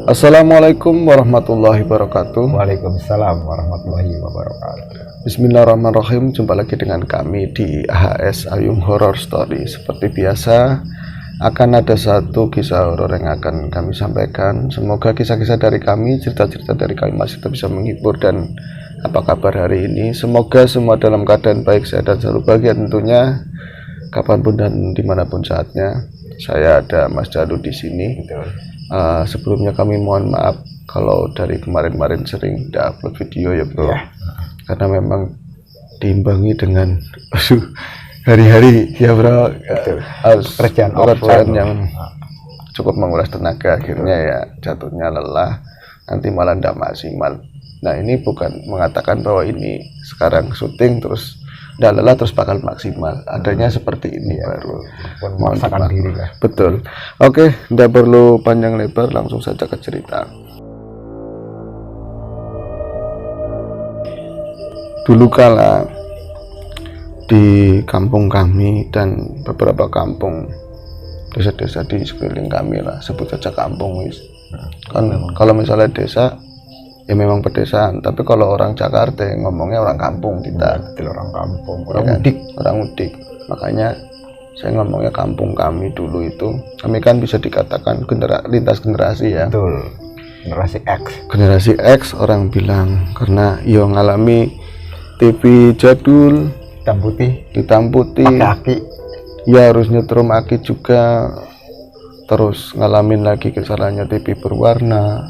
Assalamualaikum warahmatullahi wabarakatuh. Waalaikumsalam warahmatullahi wabarakatuh. Bismillahirrahmanirrahim. Jumpa lagi dengan kami di AHS Ayung Horror Story. Seperti biasa, akan ada satu kisah horor yang akan kami sampaikan. Semoga kisah-kisah dari kami, cerita-cerita dari kami masih tetap bisa menghibur. Dan apa kabar hari ini? Semoga semua dalam keadaan baik, sehat dan selalu bahagia tentunya, kapanpun dan dimanapun saatnya. Saya ada Mas Jalu di sini. Sebelumnya kami mohon maaf kalau dari kemarin-kemarin sering tidak upload video ya bro ya. Karena memang diimbangi dengan hari-hari ya bro, harus pekerjaan yang cukup menguras tenaga, akhirnya ya jatuhnya lelah, nanti malah tidak maksimal. Nah ini bukan mengatakan bahwa ini sekarang syuting terus udah lelah terus bakal maksimal, adanya seperti ini ya, baru memaksakan diri lah. Betul. Oke, tidak perlu panjang lebar, langsung saja ke cerita. Dulu kala di kampung kami dan beberapa kampung desa-desa di sekeliling kami lah, sebut saja kampung wis. Kan kalau misalnya desa ya memang pedesaan, tapi kalau orang Jakarta ngomongnya orang kampung kita. Betul, orang kampung, orang mudik. Makanya saya ngomongnya kampung kami dulu itu, kami kan bisa dikatakan lintas generasi ya. Betul, generasi X orang bilang, karena yo ngalami TV jadul, hitam putih, pakai aki, ya harus nyetrum aki juga. Terus ngalamin lagi kesalahannya TV berwarna,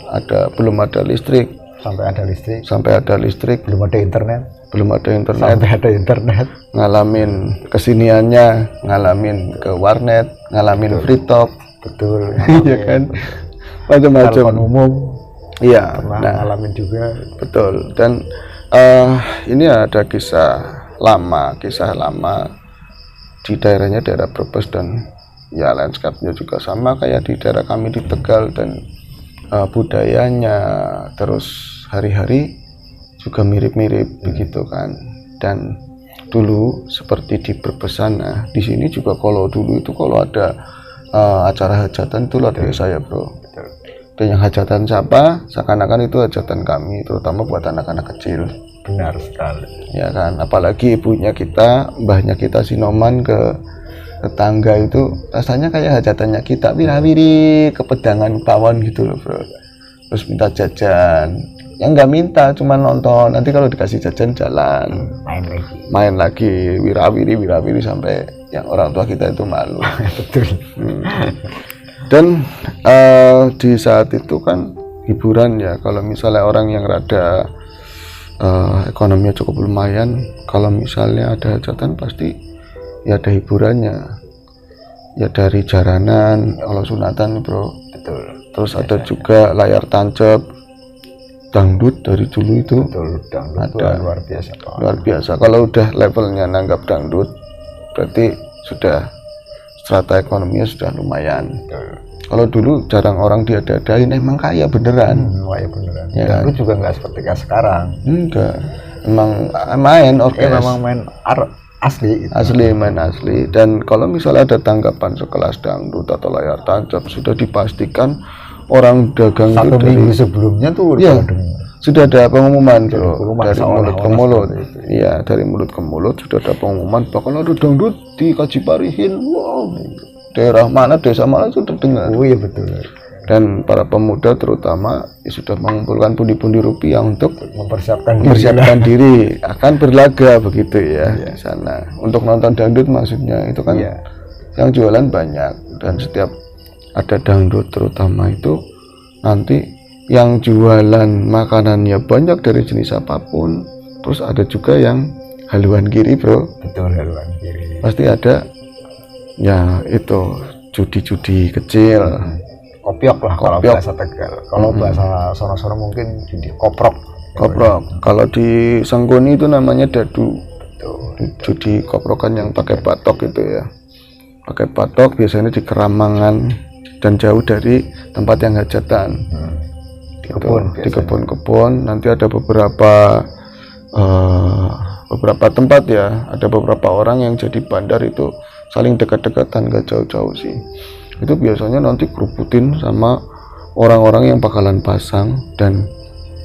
belum ada listrik, sampai ada listrik, belum ada internet, sampai ada internet, ngalamin kesiniannya, ngalamin ke warnet, ngalamin free talk, betul, iya kan, macam-macam umum, iya, ngalamin juga, betul. Dan ini ada kisah lama di daerahnya, daerah Brebes, dan ya landscape-nya juga sama kayak di daerah kami di Tegal, dan budayanya terus hari-hari juga mirip-mirip begitu kan. Dan dulu seperti di Brebes sana, di sini juga kalau dulu itu kalau ada acara hajatan itu luar biasa ya bro. Dan yang hajatan siapa? Seakan-akan itu hajatan kami, terutama buat anak-anak kecil. Benar sekali. Ya kan, apalagi ibunya kita, mbahnya kita sinoman ke tetangga itu rasanya kayak hajatannya kita, wira-wiri ke pedangan pawon gitu loh bro. Terus minta jajan, yang nggak minta cuma nonton, nanti kalau dikasih jajan jalan main lagi wira-wiri sampai yang orang tua kita itu malu. Betul. Dan di saat itu kan hiburan ya, kalau misalnya orang yang rada ekonominya cukup lumayan, kalau misalnya ada hajatan pasti ya ada hiburannya ya, dari jaranan, kalau sunatan bro. Betul. Terus ada juga layar tancap, dangdut dari dulu itu. Betul, dangdut ada luar biasa. Kalau udah levelnya nanggap dangdut berarti sudah strata ekonominya sudah lumayan. Betul. Kalau dulu jarang orang diada-adain, emang kaya beneran. Kaya beneran ya, dangdut juga nggak seperti kayak sekarang. Enggak, emang main orkes, memang main asli. Main asli. Dan kalau misalnya ada tanggapan sekelas dangdut atau layar tancap, sudah dipastikan orang dagang satu itu minggu sebelumnya tuh ya, sudah ada pengumuman bro, dari mulut ke mulut. Iya, dari mulut ke mulut sudah ada pengumuman bakal ada dangdut di Kajiparihin. Wow, daerah mana, desa mana sudah dengar. Oh iya betul. Dan para pemuda terutama ya sudah mengumpulkan pundi-pundi rupiah untuk mempersiapkan diri akan berlaga begitu ya di sana untuk nonton dangdut. Maksudnya itu kan yang jualan banyak, dan setiap ada dangdut terutama itu nanti yang jualan makanannya banyak dari jenis apapun. Terus ada juga yang haluan kiri bro. Betul, haluan kiri pasti ada ya, itu judi-judi kecil. Kopiok lah kalau bahasa Tegal. Kalau bahasa sono-sono mungkin judi koprok. Kalau di Sanggoni itu namanya dadu. Judi koprokan yang pakai batok itu ya. Pakai batok biasanya di Keramangan dan jauh dari tempat yang hajatan. Di kebun-kebun. Nanti ada beberapa tempat ya. Ada beberapa orang yang jadi bandar itu saling dekat-dekatan, gak jauh-jauh sih. Itu biasanya nanti kerubutin sama orang-orang yang bakalan pasang dan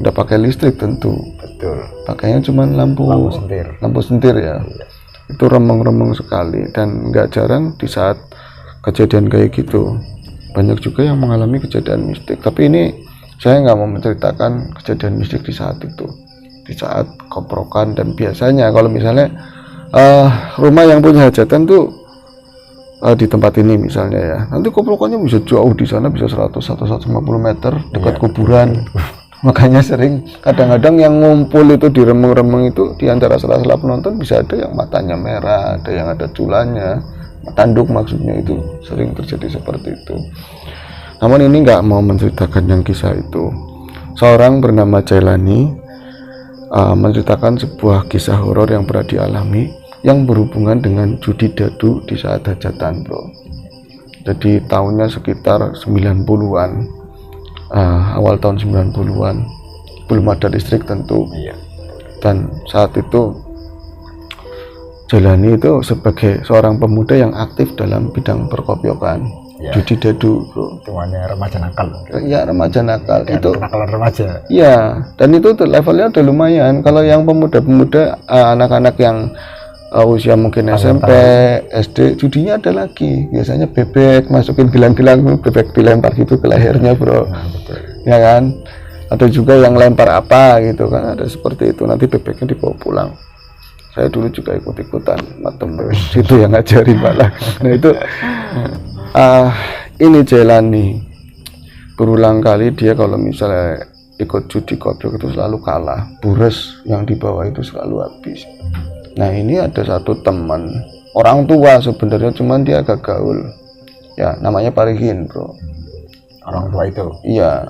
udah pakai listrik tentu. Betul. Pakainya cuma lampu sentir ya. Iya. Itu remeng-remeng sekali, dan nggak jarang di saat kejadian kayak gitu banyak juga yang mengalami kejadian mistik. Tapi ini saya nggak mau menceritakan kejadian mistik di saat itu, di saat koprokan. Dan biasanya kalau misalnya rumah yang punya hajatan tuh di tempat ini misalnya ya, nanti koprokannya bisa jauh di sana, bisa 100 atau 150 meter dekat kuburan. Makanya sering kadang-kadang yang ngumpul itu di remeng-remeng itu, di antara sela-sela penonton bisa ada yang matanya merah, ada yang ada culanya, tanduk maksudnya, itu sering terjadi seperti itu. Namun ini nggak mau menceritakan yang kisah itu. Seorang bernama Jailani menceritakan sebuah kisah horor yang pernah dialami yang berhubungan dengan judi dadu di saat hajatan, bro. Jadi tahunnya sekitar 90-an. Awal tahun 90-an, belum ada listrik tentu. Iya. Dan saat itu Jailani itu sebagai seorang pemuda yang aktif dalam bidang perkopiokan, Ya. judi dadu, bro. Hitungannya remaja nakal. Ya, remaja nakal Ya, itu. kenakalan remaja. Ya, dan itu tuh levelnya udah lumayan. Kalau yang pemuda-pemuda, anak-anak yang usia mungkin SMP, SD, judinya ada lagi. Biasanya bebek, masukin gelang-gelang bebek dilempar gitu ke lehernya, bro. Nah, betul. Ya kan? Ada juga yang lempar apa gitu kan, ada seperti itu, nanti bebeknya dibawa pulang. Saya dulu juga ikut-ikutan, temen itu yang ngajarin malah. Nah itu ini Jailani berulang kali dia kalau misalnya ikut judi kopiok itu selalu kalah, bures yang dibawa itu selalu habis. Nah ini ada satu teman orang tua sebenarnya, cuman dia agak gaul ya, namanya Parihin, bro. Orang tua itu. Iya,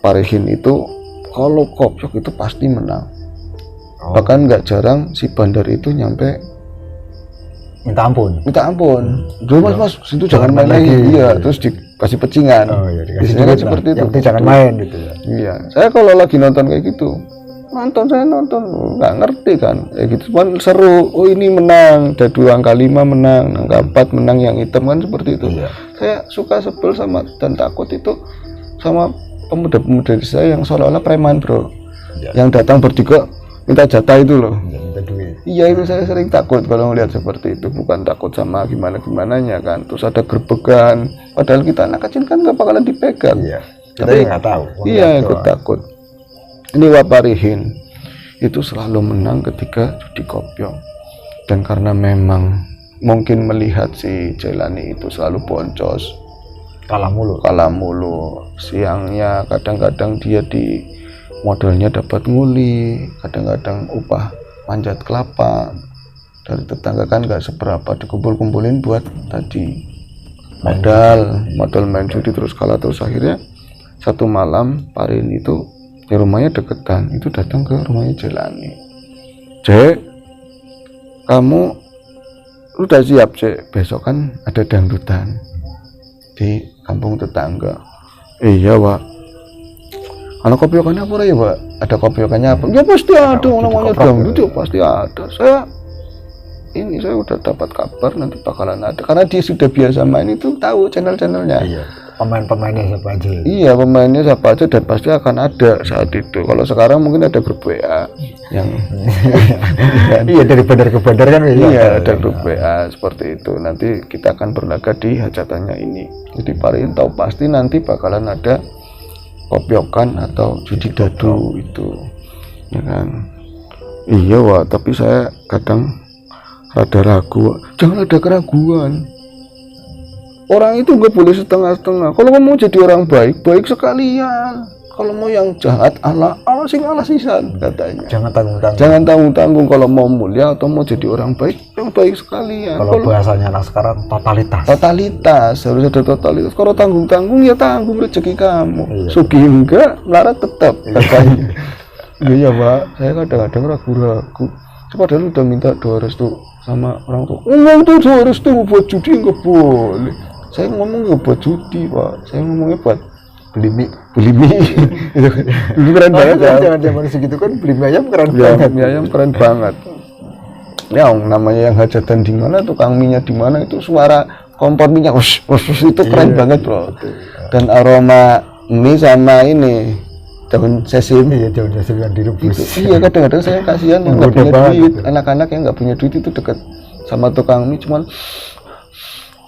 Parihin itu kalau kopiok itu pasti menang. Bahkan nggak jarang si bandar itu nyampe minta ampun. Dulu mas situ jangan main lagi. Iya, terus dikasih pecingan. Oh iya, dikasih biasanya seperti itu. Yang jangan main gitu ya. Iya, saya kalau lagi nonton kayak gitu, saya nonton nggak ngerti kan, gitu cuman seru. Oh ini menang, dadu angka 5 menang, angka 4 menang, yang hitam kan seperti itu. Iya. Saya suka sebel sama dan takut itu sama pemuda-pemuda di saya yang seolah-olah preman, bro. Iya. Yang datang bertiga minta jatah itu loh. Minta duit. Iya, itu saya sering takut kalau melihat seperti itu. Bukan takut sama gimana-gimananya kan, terus ada gerbegan, padahal kita anak kecil kan nggak bakalan dipegang. Iya. Kita Tapi nggak tahu. iya, ikut takut. Ini Waparihin itu selalu menang ketika judi kopiok, dan karena memang mungkin melihat si Jailani itu selalu boncos, kalah mulu. Siangnya kadang-kadang dia di modalnya dapat nguli, kadang-kadang upah manjat kelapa dari tetangga kan nggak seberapa, dikumpul-kumpulin buat tadi modal main judi, terus kalah. Terus akhirnya satu malam Parihin itu di rumahnya deketan, itu datang ke rumahnya Jailani. Cek, kamu udah siap cek, besok kan ada dangdutan di kampung tetangga. Iya pak, anak kopiokannya apa ya pak? Ada kopiokannya apa? Ya pasti ada, namanya dangdut ya pasti ada. Saya udah dapat kabar nanti bakalan ada, karena dia sudah biasa main itu, tahu channel-channelnya. Iya. Pemain-pemainnya siapa aja? Iya, pemainnya siapa aja, dan pasti akan ada saat itu. Kalau sekarang mungkin ada grup WA yang iya, dari bandar ke bandar kan. Iya, ada grup WA seperti itu. Nanti kita akan berlaga di hajatannya ini. Jadi Parihin tahu pasti nanti bakalan ada kopiokan atau judi dadu itu, ya kan? Iya, wah, tapi saya kadang rada ragu. Jangan ada keraguan. Orang itu nggak boleh setengah-setengah. Kalau mau jadi orang baik sekalian. Kalau mau yang jahat, ala sisan katanya. Jangan tanggung-tanggung. Kalau mau mulia atau mau jadi orang baik, yang baik sekalian. Kalau bahasanya anak sekarang totalitas, harus ada totalitas. Kalau tanggung-tanggung ya tanggung rezeki kamu. Iya. Sugih enggak, melarat tetap katanya. Iya pak, saya kadang-kadang ragu-ragu. Padahal udah minta doa restu sama orang tua. Ngomong tuh doa restu buat judi nggak boleh. Saya ngomong nggak buat judi pak, saya ngomongnya buat beli mie. Itu keren banget ya. Jangan zaman segitu kan beli mie ayam keren ya, banget. Mie ayam keren banget. Ya namanya yang hajatan di mana, tukang minyak di mana, itu suara kompor minyak itu keren banget bro. Dan aroma mie sama ini daun sesame. Iya, daun sesame yang direbus. Iya, kadang-kadang saya kasihan yang nggak Menggoda punya banget duit, gitu. anak-anak yang nggak punya duit itu deket sama tukang mie, cuman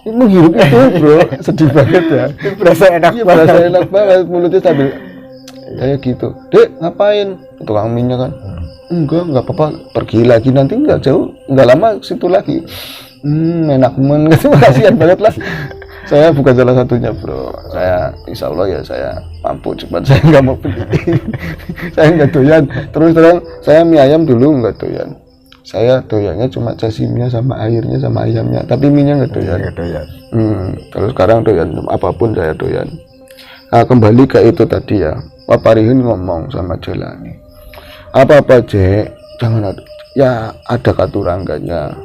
menghirup itu bro, sedih banget ya. Berasa enak Iya, banget. berasa enak banget, mulutnya sambil kayak gitu. Dek, ngapain? Tukang mie-nya kan, enggak apa-apa, pergi lagi nanti nggak jauh, nggak lama situ lagi. Enak banget, kasihan banget lah. Saya bukan salah satunya bro, saya insya Allah ya saya mampu, cuman saya nggak mau beli. Saya nggak doyan, terus terang saya mie ayam dulu nggak doyan, saya doyannya cuma sashiminya sama airnya sama ayamnya, tapi mie-nya nggak doyan. Iya, doyan. Terus sekarang doyan apapun saya doyan. Nah, kembali ke itu tadi ya, Pak Parihin ngomong sama Jelani, apa-apa Jek, jangan ada, ya ada katurangganya.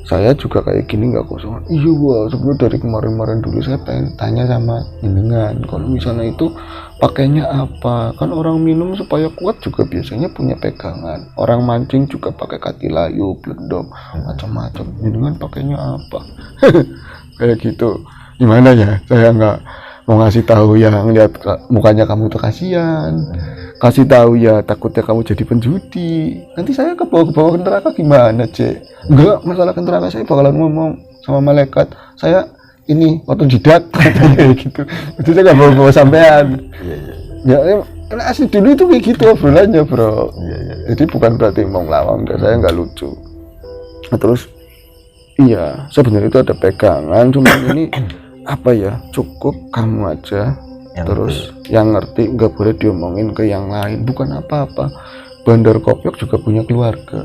Saya juga kayak gini nggak kosong. Iya wah, sebenarnya dari kemarin-kemarin dulu saya pengen tanya sama jenengan, kalau misalnya itu pakainya apa? Kan orang minum supaya kuat juga biasanya punya pegangan. Orang mancing juga pakai katilayu, bledok, macam-macam. Jenengan pakainya apa? Kayak gitu. Gimana ya? Saya nggak mau ngasih tahu ya, ngeliat mukanya kamu tuh kasihan. Kasih tahu ya, takutnya kamu jadi penjudi. Nanti saya ke bawah ke neraka gimana, Cek? Enggak, masalah ke neraka saya bakalan ngomong sama malaikat. Saya ini waktu jidat kayak gitu. Itu saya nggak bawa sampean. Ya, karena asli dulu itu kayak gitu obrolannya, bro. Jadi bukan berarti mau ngelawan, saya nggak lucu. Nah, terus, iya, sebenarnya itu ada pegangan, cuma ini apa ya? Cukup kamu aja. Terus yang ngerti, nggak boleh diomongin ke yang lain. Bukan apa-apa, Bandar Kopiok juga punya keluarga,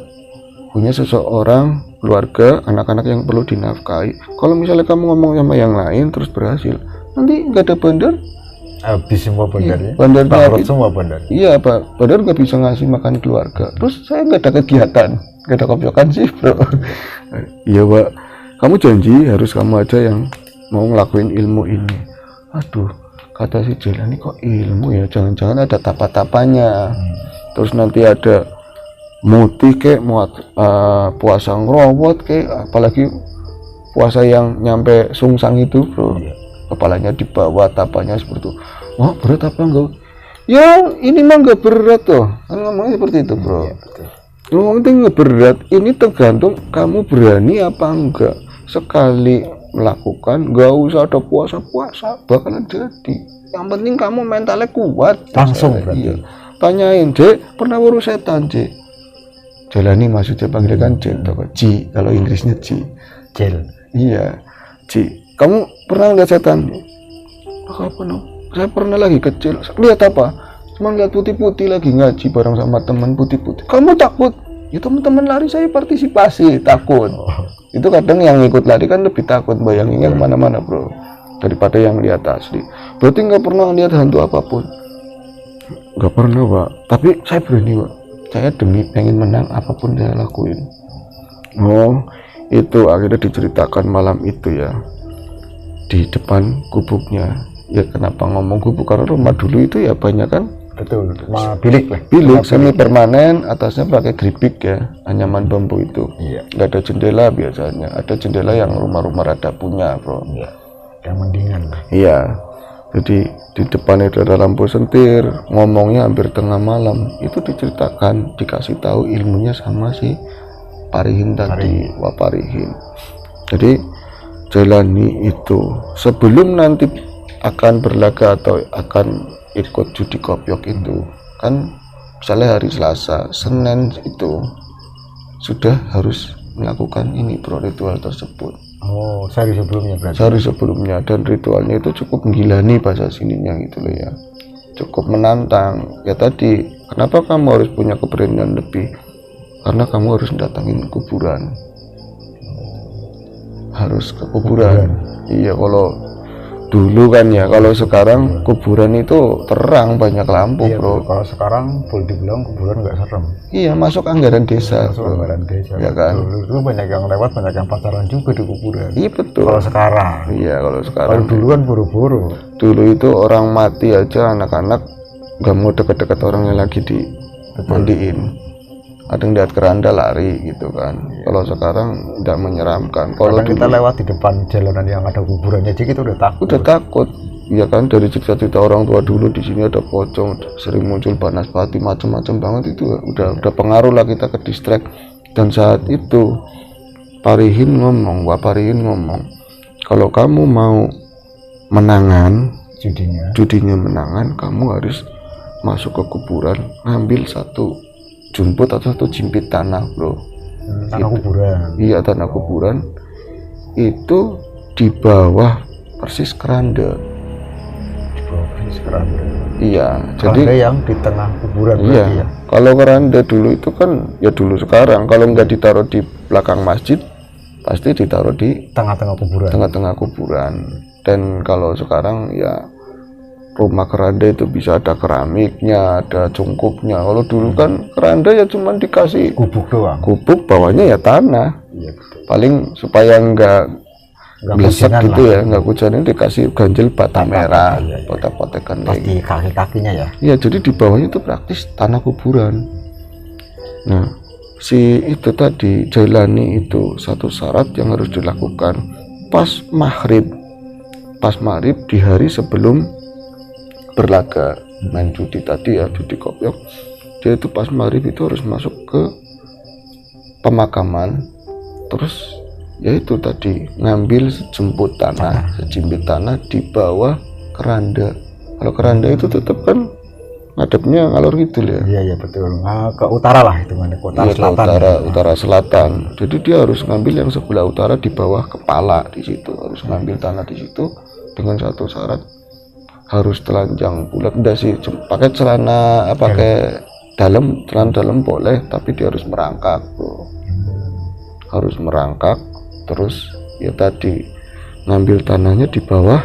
punya seseorang keluarga, anak-anak yang perlu dinafkahi. Kalau misalnya kamu ngomong sama yang lain terus berhasil, nanti nggak ada bandar, Habis semua bandarnya. bandarnya Bangkrut habis. semua bandar. Iya Pak, bandar nggak bisa ngasih makan keluarga. Terus saya nggak ada kegiatan, nggak ada kopiokan sih bro. Iya Pak, kamu janji harus kamu aja yang mau ngelakuin ilmu ini. Aduh, kata si Jelani kok ilmu ya, jangan-jangan ada tapa-tapanya. Terus nanti ada mutih kek, puasa ngerowot kek, apalagi puasa yang nyampe sungsang itu bro. Kepalanya di bawah, tapanya seperti itu. Oh berat apa enggak? Ya ini mah enggak berat tuh, kan ngomongnya seperti itu bro. Ngomongnya enggak berat, ini tergantung kamu berani apa enggak. Sekali melakukan, nggak usah ada puasa-puasa, bakalan jadi. Yang penting kamu mentalnya kuat. Langsung berarti. Iya. Tanyain, Cek, pernah urus setan, Cek? Jalani maksudnya panggil kan Cek, Ci, kalau Inggrisnya Ci. Jel. Iya, Ci. Kamu pernah lihat setan? Kapan? Saya pernah lagi kecil. Lihat apa? Cuma lihat putih-putih lagi ngaji bareng sama teman putih-putih. Kamu takut? Ya teman-teman lari saya partisipasi, takut. Itu kadang yang ikut lari kan lebih takut bayanginnya kemana-mana bro, daripada yang lihat asli. Berarti nggak pernah lihat hantu apapun? Nggak pernah Pak, tapi saya berani Pak. Saya demi pengen menang apapun saya lakuin. Oh itu akhirnya diceritakan malam itu ya, di depan gubuknya. Ya kenapa ngomong gubuk, karena rumah dulu itu ya banyak kan Betul, rumah bilik lah. bilik semi permanen, atasnya pakai geribik ya, anyaman bambu itu. Iya. Nggak ada jendela biasanya, ada jendela yang rumah-rumah rada punya bro. Iya. Yang mendingan lah. Iya, jadi di depan itu ada lampu sentir, ngomongnya hampir tengah malam. Itu diceritakan, dikasih tahu ilmunya sama si Parihin tadi, Wak Parihin. Jadi Jelani itu sebelum nanti akan berlaga atau akan ikut judi kopiok itu kan, misalnya hari Selasa, Senin itu sudah harus melakukan ini bro, ritual tersebut. Oh, sehari sebelumnya berarti. Sehari sebelumnya, dan ritualnya itu cukup menggilani bahasa sininya gitu loh ya, cukup menantang. Ya tadi, kenapa kamu harus punya keberanian lebih? Karena kamu harus datangin kuburan, harus ke kuburan. Iya, kalau dulu kan ya, kalau sekarang kuburan itu terang, banyak lampu Iya, bro. kalau sekarang boleh dibilang kuburan nggak serem. Iya, masuk anggaran desa Masuk bro. anggaran desa. Ya kan? Dulu banyak yang lewat, banyak yang pacaran juga di kuburan. Iya betul. Kalau sekarang. Iya, kalau Kalau sekarang dulu kan buru-buru. dulu itu orang mati aja, anak-anak nggak mau deket-deket orang yang lagi dimandiin. Ada yang lihat keranda lari gitu kan. Kalau sekarang tidak menyeramkan. Kalau Kadang kita dulu lewat di depan jalanan yang ada kuburannya aja kita udah takut. udah takut. ya kan, dari cerita-cerita orang tua dulu di sini ada pocong, sering muncul banaspati, macam-macam banget itu udah pengaruh lah kita ke distract. Dan saat itu Wak Parihin ngomong, kalau kamu mau menangan judinya menangan, kamu harus masuk ke kuburan, ngambil satu jumput atau satu jimpit tanah, bro. Tanah kuburan. Iya, tanah kuburan itu di bawah persis keranda. Di bawah persis keranda. Iya, Keranda jadi yang di tengah kuburan iya, berarti ya. kalau keranda dulu itu kan ya dulu, sekarang kalau nggak ditaruh di belakang masjid pasti ditaruh di Tengah-tengah kuburan. tengah-tengah kuburan. Dan kalau sekarang ya rumah keranda itu bisa ada keramiknya, ada cungkupnya. Kalau dulu kan keranda ya cuman dikasih Gubuk doang. gubuk, bawahnya ya tanah. Iya betul. Paling supaya nggak blesek hujanan gitu lah. ya, nggak hujanin dikasih ganjil bata merah, iya, iya. potek-potekan Pas kayak di gitu. kaki-kakinya ya. Iya, jadi di bawahnya itu praktis tanah kuburan. Nah, si itu tadi Jailani itu satu syarat yang harus dilakukan pas maghrib di hari sebelum berlaga main judi tadi ya, judi kopiok. Dia itu pas maghrib itu harus masuk ke pemakaman, terus yaitu tadi ngambil sejimpit tanah di bawah keranda. Kalau keranda itu tetap kan ngadepnya ngalor ngidul ya. Iya betul. Nah, ke utara lah itu mana, ke utara Iya, ke selatan. utara selatan. Jadi dia harus ngambil yang sebelah utara di bawah kepala, di situ harus ngambil tanah di situ dengan satu syarat, harus telanjang bulat. Enggak sih, pakai celana pakai celana dalam boleh, tapi dia harus merangkak, bro. Harus merangkak, terus ya tadi ngambil tanahnya di bawah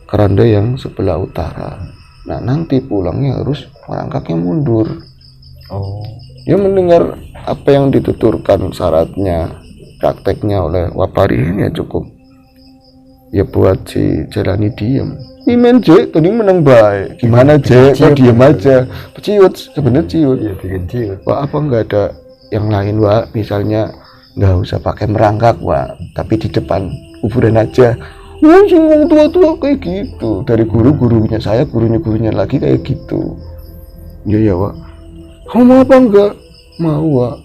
keranda yang sebelah utara. Nah, nanti pulangnya harus merangkaknya mundur. Oh. Dia mendengar apa yang dituturkan syaratnya, prakteknya oleh Wak Parihin ya cukup. Ya buat si Jailani diem. Imen J, tadi menang baik. Gimana J? Kok diem aja? Ciut, sebenarnya ciut. Iya bikin ciut. Wah, apa nggak ada yang lain, Wak? Misalnya nggak usah pakai merangkak, Wak, tapi di depan kuburan aja. Wah, singgung tua-tua kayak gitu. Dari guru-gurunya saya, gurunya lagi kayak gitu. Ya, Wak. Kamu mau apa enggak? Mau, Wak.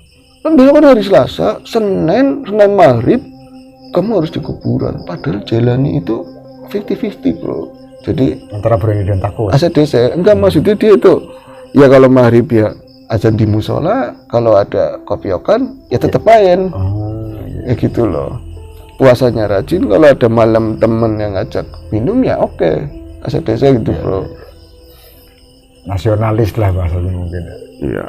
Kan besok kan hari Selasa, Senin maghrib, kamu harus di kuburan. Padahal Jailani itu 50-50, bro. Jadi Antara berani dan takut. ACDC, enggak, maksudnya dia itu ya kalau maghrib ya azan di musola, kalau ada kopiokan ya tetep main. Oh, iya. Ya gitu loh. Puasanya rajin, kalau ada malam temen yang ngajak minum ya oke. ACDC gitu, bro. Nasionalis lah bahasanya mungkin. Iya.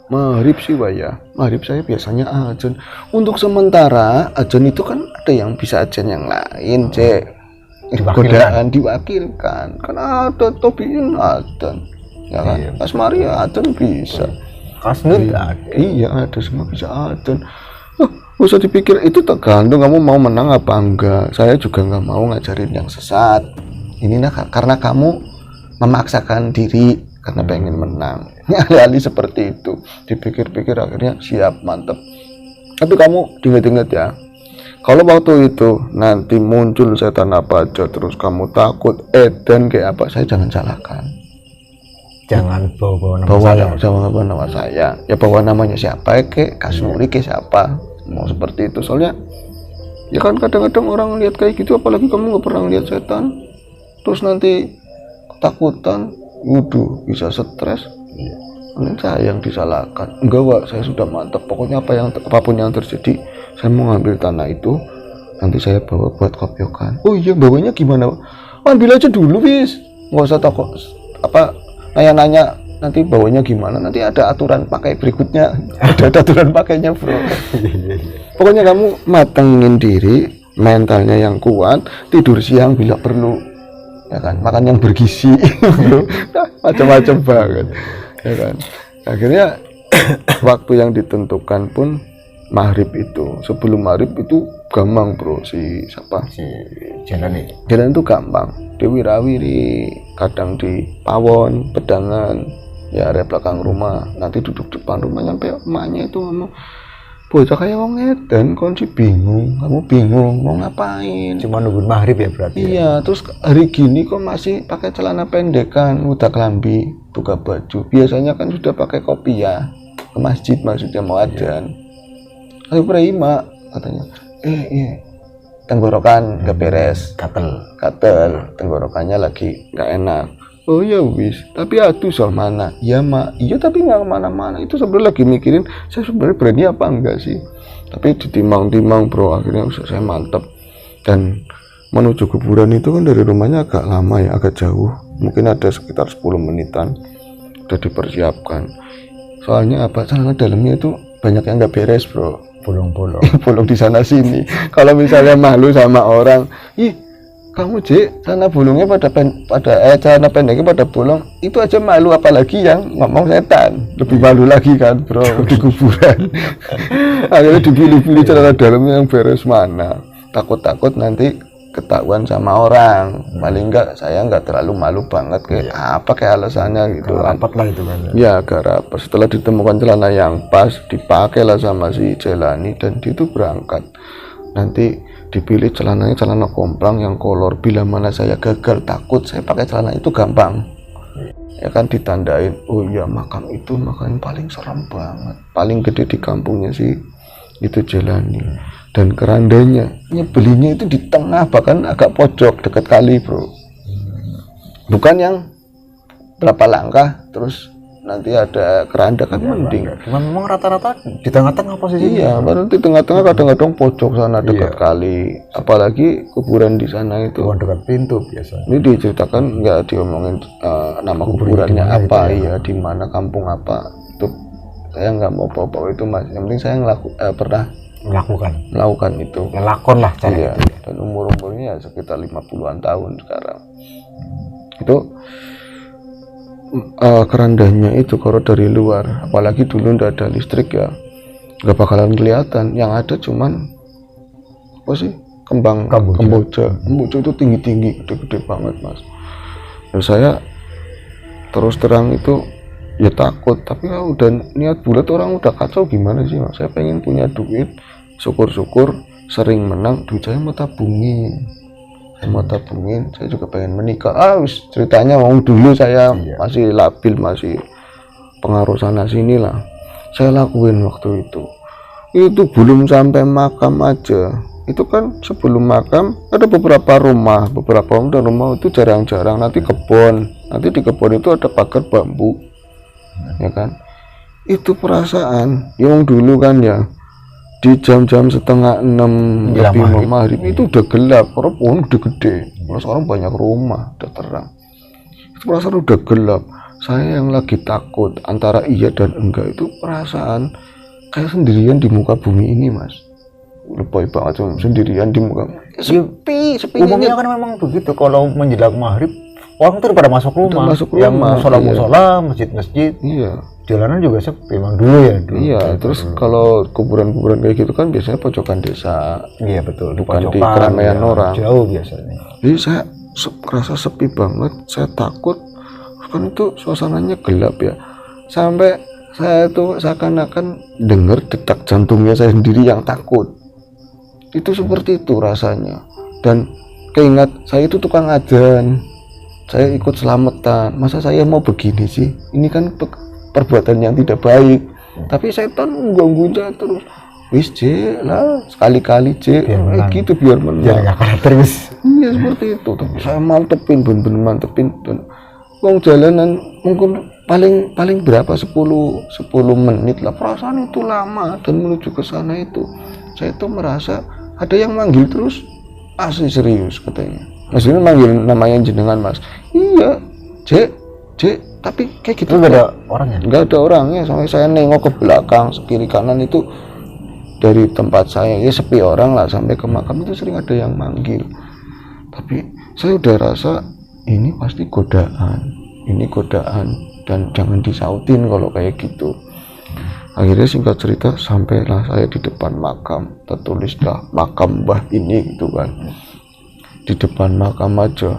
Maghrib sih, Pak ya. Maghrib saya biasanya azan. Untuk sementara azan itu kan ada yang bisa azan yang lain, Cek. Godaan diwakilkan. Kan ada tobiin azan. Ya kan? Iya. Pas Maria azan bisa. Kasnut Iya, ada semua bisa azan. Gak usah dipikir, itu tergantung kamu mau menang apa enggak. Saya juga nggak mau ngajarin yang sesat. Ini karena kamu memaksakan diri karena pengen menang. Alih-alih seperti itu, dipikir-pikir akhirnya siap, mantep. Tapi kamu ingat-ingat ya, kalau waktu itu nanti muncul setan apa aja terus kamu takut edan kayak apa, saya jangan salahkan. Jangan bawa nama saya. Ya bawa namanya siapa ke Kasnuri ke siapa, mau seperti itu. Soalnya ya kan kadang-kadang orang lihat kayak gitu, apalagi kamu nggak pernah lihat setan, terus nanti ketakutan, waduh bisa stres. Ini saya yang disalahkan. Enggak, Wak, saya sudah mantap. Pokoknya apapun yang terjadi, saya mau ngambil tanah itu, nanti saya bawa buat kopiokan. Oh iya, bawanya gimana, Wak? Ambil aja dulu, bis. Nggak usah takut nanya-nanya nanti bawanya gimana. Nanti ada aturan pakai berikutnya. Ada aturan pakainya, bro. Pokoknya kamu matengin diri, mentalnya yang kuat, tidur siang bila perlu, ya kan, makan yang bergizi, bro. Macam-macam banget, ya kan. Akhirnya waktu yang ditentukan pun maghrib itu. Sebelum maghrib itu gampang, bro. Si jalan itu gampang, diwirawiri, kadang di pawon, pedangan, ya area belakang rumah. Nanti duduk depan rumah, nyampe emaknya itu ngomong, bocah kayak wong edan kon sih bingung, kamu bingung mau ngapain. Cuma nunggu maghrib ya berarti. Iya, terus hari gini kok masih pakai celana pendekan, udah kelambi, buka baju. Biasanya kan sudah pakai kopiah ke masjid maksudnya mau adzan. Ayo prima katanya. Iya. Tenggorokan gak beres, katel, tenggorokannya lagi nggak enak. Oh ya wis, tapi aduh soal mana? Ya mak, iya tapi nggak kemana-mana. Itu sebenarnya lagi mikirin, saya sebenarnya berani apa enggak sih? Tapi ditimbang-timbang bro, akhirnya saya mantep. Dan menuju kuburan itu kan dari rumahnya agak lama ya, agak jauh. Mungkin ada sekitar 10 menitan. Udah dipersiapkan. Soalnya apa? Celana dalamnya itu banyak yang nggak beres bro. Bolong-bolong. Bolong di sana sini. Kalau misalnya malu sama orang, ih kamu Cik, celana bolongnya celana pendeknya pada bolong, itu aja malu, apalagi yang ngomong setan, lebih malu lagi kan bro di kuburan. Akhirnya dipilih-pilih celana dalamnya yang beres mana, takut nanti ketahuan sama orang. Paling enggak saya enggak terlalu malu banget kayak apa kayak alasannya gitu kan. Rapat lah itu kan ya agak rapat. Setelah ditemukan celana yang pas, dipakailah sama si Jelani dan dia itu berangkat. Nanti dipilih celananya celana komplang yang kolor. Bila mana saya gagal takut saya pakai celana itu gampang ya kan, ditandain oh iya makam itu makam paling serem banget, paling gede di kampungnya sih itu Jelani. Dan kerandanya belinya itu di tengah, bahkan agak pojok dekat kali bro, bukan yang berapa langkah terus nanti ada keranda kan mending. Cuman memang rata-rata di tengah-tengah posisinya. Iya, baru di tengah-tengah kadang-kadang pojok sana dekat kali. Apalagi kuburan di sana itu. Bukan dekat pintu biasanya. Ini diceritakan nggak diomongin nama kuburannya apa ya, di mana kampung apa. Itu saya nggak mau bawa-bawa itu mas. Yang penting saya pernah melakukan itu. Ngelakon lah cara itu. Dan umurnya ya sekitar 50-an tahun sekarang. Itu kerandanya itu kalau dari luar, apalagi dulu ndak ada listrik ya nggak bakalan kelihatan. Yang ada cuman apa sih, kembang kemboja itu tinggi-tinggi, gede-gede banget mas. Dan saya terus terang itu ya takut, tapi kalau udah niat bulat orang udah kacau gimana sih mas. Saya pengen punya duit, syukur-syukur sering menang, duit saya mau tabungin. Saya juga pengen menikah. Ceritanya mau dulu saya masih labil, masih pengaruh sana sini lah. Saya lakuin waktu itu belum sampai makam aja. Itu kan sebelum makam ada beberapa rumah dan rumah itu jarang-jarang nanti kebun. Nanti di kebun itu ada pagar bambu, ya kan. Itu perasaan yang dulu kan ya, di jam-jam 5:30 lebih mau maghrib itu udah gelap, karena pohon udah gede. Kalau sekarang banyak rumah udah terang, itu perasaan udah gelap. Saya yang lagi takut antara iya dan enggak, itu perasaan kayak sendirian di muka bumi ini mas. Lebay banget sendirian di muka sepi. Umumnya kan memang begitu kalau menjelang maghrib orang tuh pada masuk rumah, yang iya. musola, masjid-masjid. Iya. Jalanan juga sepi memang dulu ya. Iya, terus kalau kuburan-kuburan kayak gitu kan biasanya pojokan desa. Iya betul, bukan di keramaian orang. Jauh biasanya. Jadi saya merasa sepi banget, saya takut. Kan itu suasananya gelap ya. Sampai saya tuh seakan-akan dengar detak jantungnya saya sendiri yang takut. Itu seperti itu rasanya. Dan keingat saya itu tukang adzan. Saya ikut selamatan. Masa saya mau begini sih? Ini kan perbuatan yang tidak baik, tapi setan mengganggu saya terus. Wis Cek lah, sekali-kali Cek gitu biar menang. Jangan nggak kalah terus. Iya seperti itu. Tapi saya mantepin, bener-bener mantepin. Dan wong jalanan mungkin paling berapa 10 menit lah. Perasaan itu lama, dan menuju ke sana itu saya tuh merasa ada yang manggil terus. Asli serius katanya. Maksudnya manggil namanya jenengan mas. Iya Cek. Tapi kayak gitu nggak ada orangnya? Nggak ada orangnya. Sampai saya nengok ke belakang, kiri kanan itu dari tempat saya ya sepi orang lah. Sampai ke makam itu sering ada yang manggil. Tapi saya udah rasa ini pasti godaan. Ini godaan dan jangan disautin kalau kayak gitu. Akhirnya singkat cerita sampailah saya di depan makam. Tertulislah makam Mbah ini gitu kan. Di depan makam aja.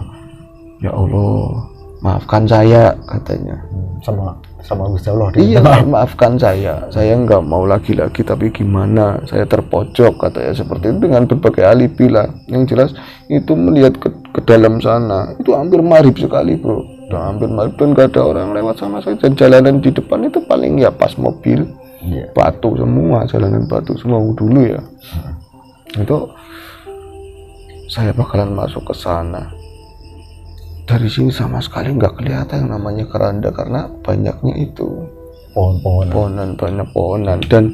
Ya Allah, maafkan saya katanya. Sama sama Gusti Allah. Iya, maafkan saya nggak mau lagi-lagi, tapi gimana, saya terpojok katanya seperti itu dengan berbagai alibi lah. Yang jelas itu melihat ke dalam sana itu hampir maghrib sekali bro, udah hampir maghrib dan nggak ada orang lewat sama saya, dan jalanan di depan itu paling ya pas mobil batu semua, jalanan batu semua dulu ya. Itu saya bakalan masuk ke sana. Dari sini sama sekali nggak kelihatan yang namanya keranda karena banyaknya itu pohon-pohonan, banyak pohonan. Dan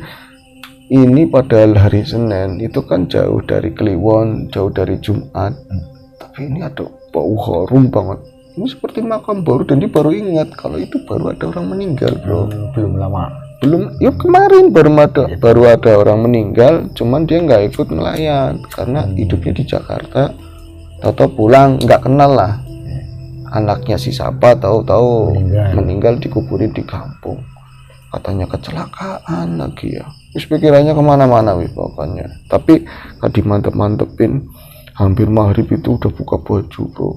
ini padahal hari Senin, itu kan jauh dari Kliwon, jauh dari Jumat, tapi ini ada bau harum banget. Ini seperti makam baru, dan dia baru ingat kalau itu baru ada orang meninggal bro. Belum lama, Ya kemarin baru ada orang meninggal, cuman dia nggak ikut melayat karena hidupnya di Jakarta. Tahu pulang nggak kenal lah. Anaknya si siapa tahu-tahu meninggal dikuburin di kampung, katanya kecelakaan lagi ya. Terus pikirannya kemana-mana pokoknya. Tapi dimantep-mantepin, hampir maghrib itu udah buka baju bro,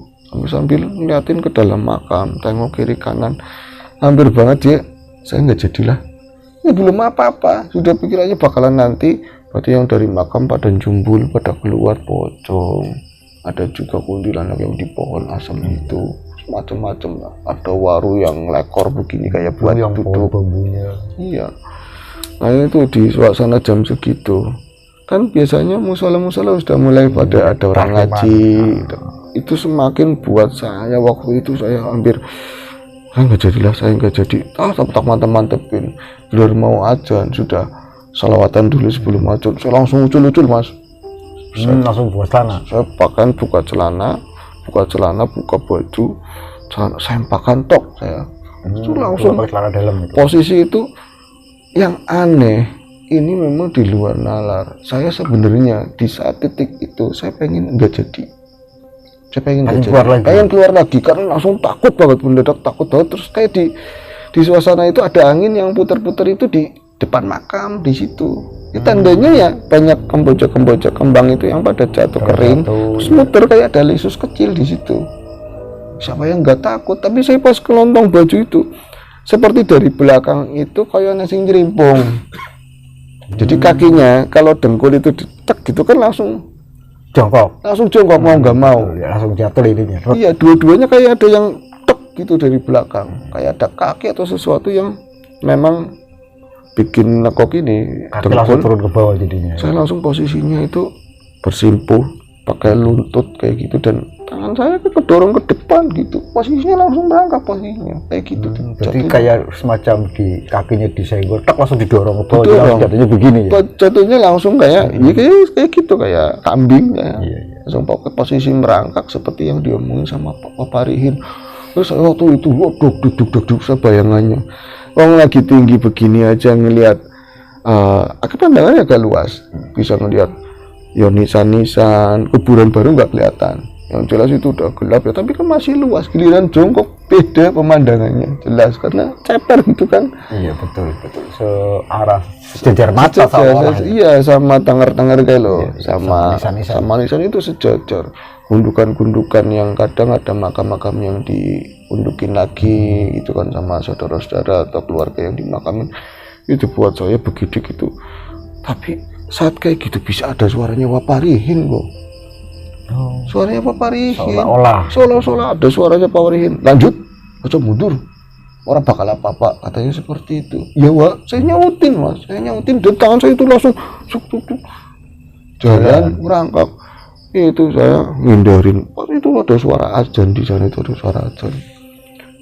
sambil ngeliatin ke dalam makam, tengok kiri kanan, hampir banget dia, saya nggak jadilah. Ini belum apa-apa, sudah pikirannya bakalan nanti. Berarti yang dari makam pada jumbul, pada keluar pocong. Ada juga kuntilanak yang di pohon asam itu, macam-macam lah. Ada waru yang lekor begini kayak buat yang duduk. bambunya. Iya. Nah itu di suasana jam segitu, kan biasanya musola-musola sudah mulai pada ada orang ngaji. Itu semakin buat saya waktu itu saya hampir, saya nggak jadi. Tak mantep-mantepin. Belum mau azan sudah salawatan dulu sebelum azan. Saya langsung ucul-ucul mas. Langsung buka celana. Saya bahkan buka celana, buka baju, sempakan tok saya. Itu langsung celana dalam itu. Posisi itu yang aneh, ini memang di luar nalar. Saya sebenarnya di saat titik itu saya pengen nggak jadi. Saya pengen keluar lagi karena langsung takut banget, mendadak takut banget. Terus kayak di suasana itu ada angin yang putar-putar itu di depan makam di situ. Tandanya ya banyak kemboja kembang itu yang pada jatuh kering, terus muter kayak ada lesus kecil di situ. Siapa yang nggak takut? Tapi saya pas kelontong baju itu, seperti dari belakang itu kayak nasi jerimpong. Jadi kakinya kalau dengkul itu ditek gitu kan langsung jongkok mau nggak mau. Ya, langsung jatuh ininya. Iya, dua-duanya kayak ada yang tek gitu dari belakang, kayak ada kaki atau sesuatu yang memang bikin nekok ini. Kaki langsung turun ke bawah jadinya. Saya langsung posisinya itu bersimpuh pakai luntut kayak gitu, dan tangan saya kedorong ke depan gitu, posisinya langsung berangkat posisinya kayak gitu. Jadi kayak semacam di kakinya disenggol, tak langsung didorong ke bawah. Jatuhnya begini ya. Jatuhnya langsung kayak kayak gitu, kayak kambing ya. Langsung pakai posisi merangkak seperti yang diomongin sama Pak Parihin. Terus waktu itu duduk saya bayangannya. Orang lagi tinggi begini aja ngelihat, pandangannya agak luas, bisa ngelihat ya nisan-nisan, kuburan baru nggak kelihatan. Yang jelas itu udah gelap ya, tapi kan masih luas. Giliran jongkok beda pemandangannya, jelas karena ceper gitu kan. Iya betul. Searah, sejajar mata Iya, sama tangar-tangar kayak lo, sama nisan itu sejajar. Gundukan-gundukan yang kadang ada makam-makam yang diundukin lagi itu kan sama saudara-saudara atau keluarga yang dimakamin. Itu buat saya begitu gitu. Tapi saat kayak gitu bisa ada suaranya Waparihin kok. Suaranya Waparihin. Seolah-olah ada suaranya Waparihin. Lanjut, aja mundur. Orang bakal apa-apa, katanya seperti itu. Ya Wak, saya nyautin mas, dan tangan saya itu langsung jalan merangkak. Itu saya ngindarin. Pas itu ada suara azan di sana, itu ada suara azan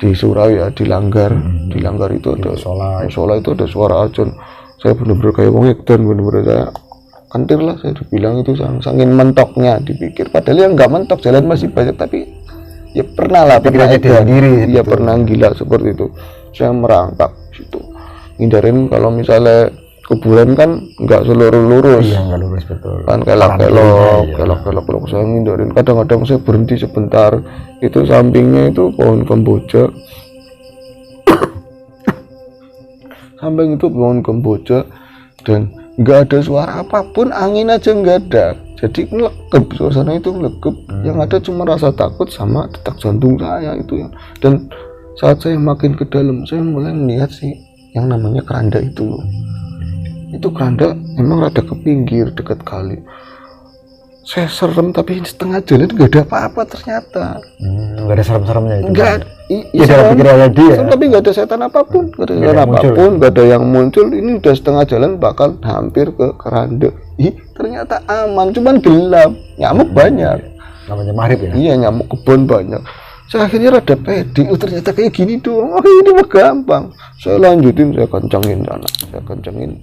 di Surabaya, di Langgar itu ada Musola itu ada suara azan. Saya benar-benar kayak wong edan, benar-benar saya kentir lah, saya dibilang itu sangin mentoknya, dipikir padahal yang nggak mentok, jalan masih banyak, tapi ya pernah lah, pernah gila seperti itu. Saya merangkak situ, ngindarin kalau misalnya kuburan kan nggak seluruh lurus. Iya, nggak lurus betul. Kan kelok. Saya ngindarin. Kadang-kadang saya berhenti sebentar. Itu sampingnya itu pohon kemboja. Samping itu pohon kemboja dan nggak ada suara apapun, angin aja nggak ada. Jadi ngelekep, suasana itu ngelekep. Yang ada cuma rasa takut sama detak jantung saya itu ya. Dan Saat saya makin ke dalam, saya mulai melihat sih yang namanya keranda itu loh. Itu keranda memang rada ke pinggir dekat kali. Saya serem, tapi setengah jalan nggak ada apa-apa ternyata. Nggak ada serem-seremnya itu. Nggak, ya dalam pikirannya dia. Tapi nggak ada setan apapun, nggak ada setan apapun, nggak ada yang muncul. Ini udah setengah jalan bakal hampir ke keranda. Ternyata aman, cuman gelap, nyamuk banyak. Namanya maghrib ya. Iya, nyamuk kebun banyak. Saya akhirnya rada pede, ternyata kayak gini doang. Ini mah gampang. Saya lanjutin, saya kencengin sana, saya kencengin.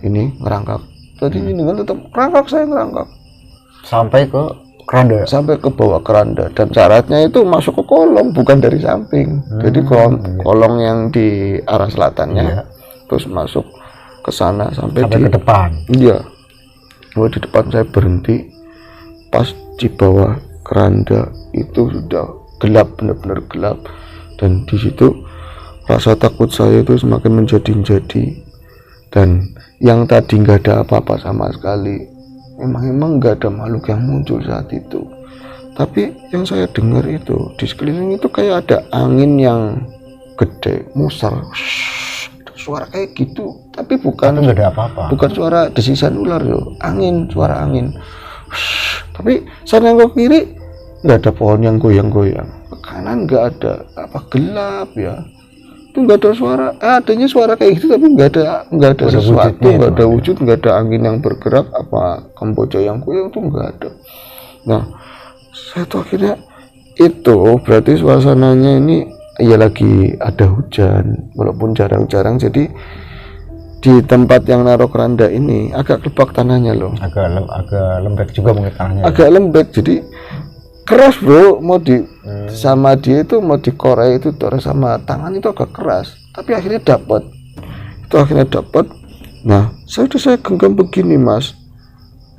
Ini ngerangkak. Tadi ini kan tetap ngerangkak, saya ngerangkak. Sampai ke keranda. Sampai ke bawah keranda, dan syaratnya itu masuk ke kolong, bukan dari samping. Jadi kolong yang di arah selatannya, terus masuk ke sana sampai ke depan. Iya. Di depan saya berhenti. Pas di bawah keranda itu sudah gelap, benar-benar gelap, dan di situ rasa takut saya itu semakin menjadi-jadi. Dan yang tadi nggak ada apa-apa sama sekali. Emang nggak ada makhluk yang muncul saat itu, tapi yang saya dengar itu di sekeliling itu kayak ada angin yang gede muser, suara kayak gitu, tapi nggak ada apa-apa, bukan suara desisan ular yo, suara angin. Tapi sana ke kiri nggak ada pohon yang goyang-goyang, ke kanan nggak ada, apa gelap ya. Nggak ada suara, adanya suara kayak gitu, tapi nggak ada sesuatu, nggak ada wujud, nggak ada angin yang bergerak, apa Kamboja yang goyang tuh nggak ada. Nah, saya tuh akhirnya itu berarti suasananya ini ya lagi ada hujan, walaupun jarang-jarang. Jadi di tempat yang naruh keranda ini agak lebak tanahnya loh, agak lembek juga mungkin tanahnya. Agak lembek, jadi keras bro, mau sama dia itu mau dikorek itu sama tangan itu agak keras, tapi akhirnya dapat. Nah, saya genggam begini mas.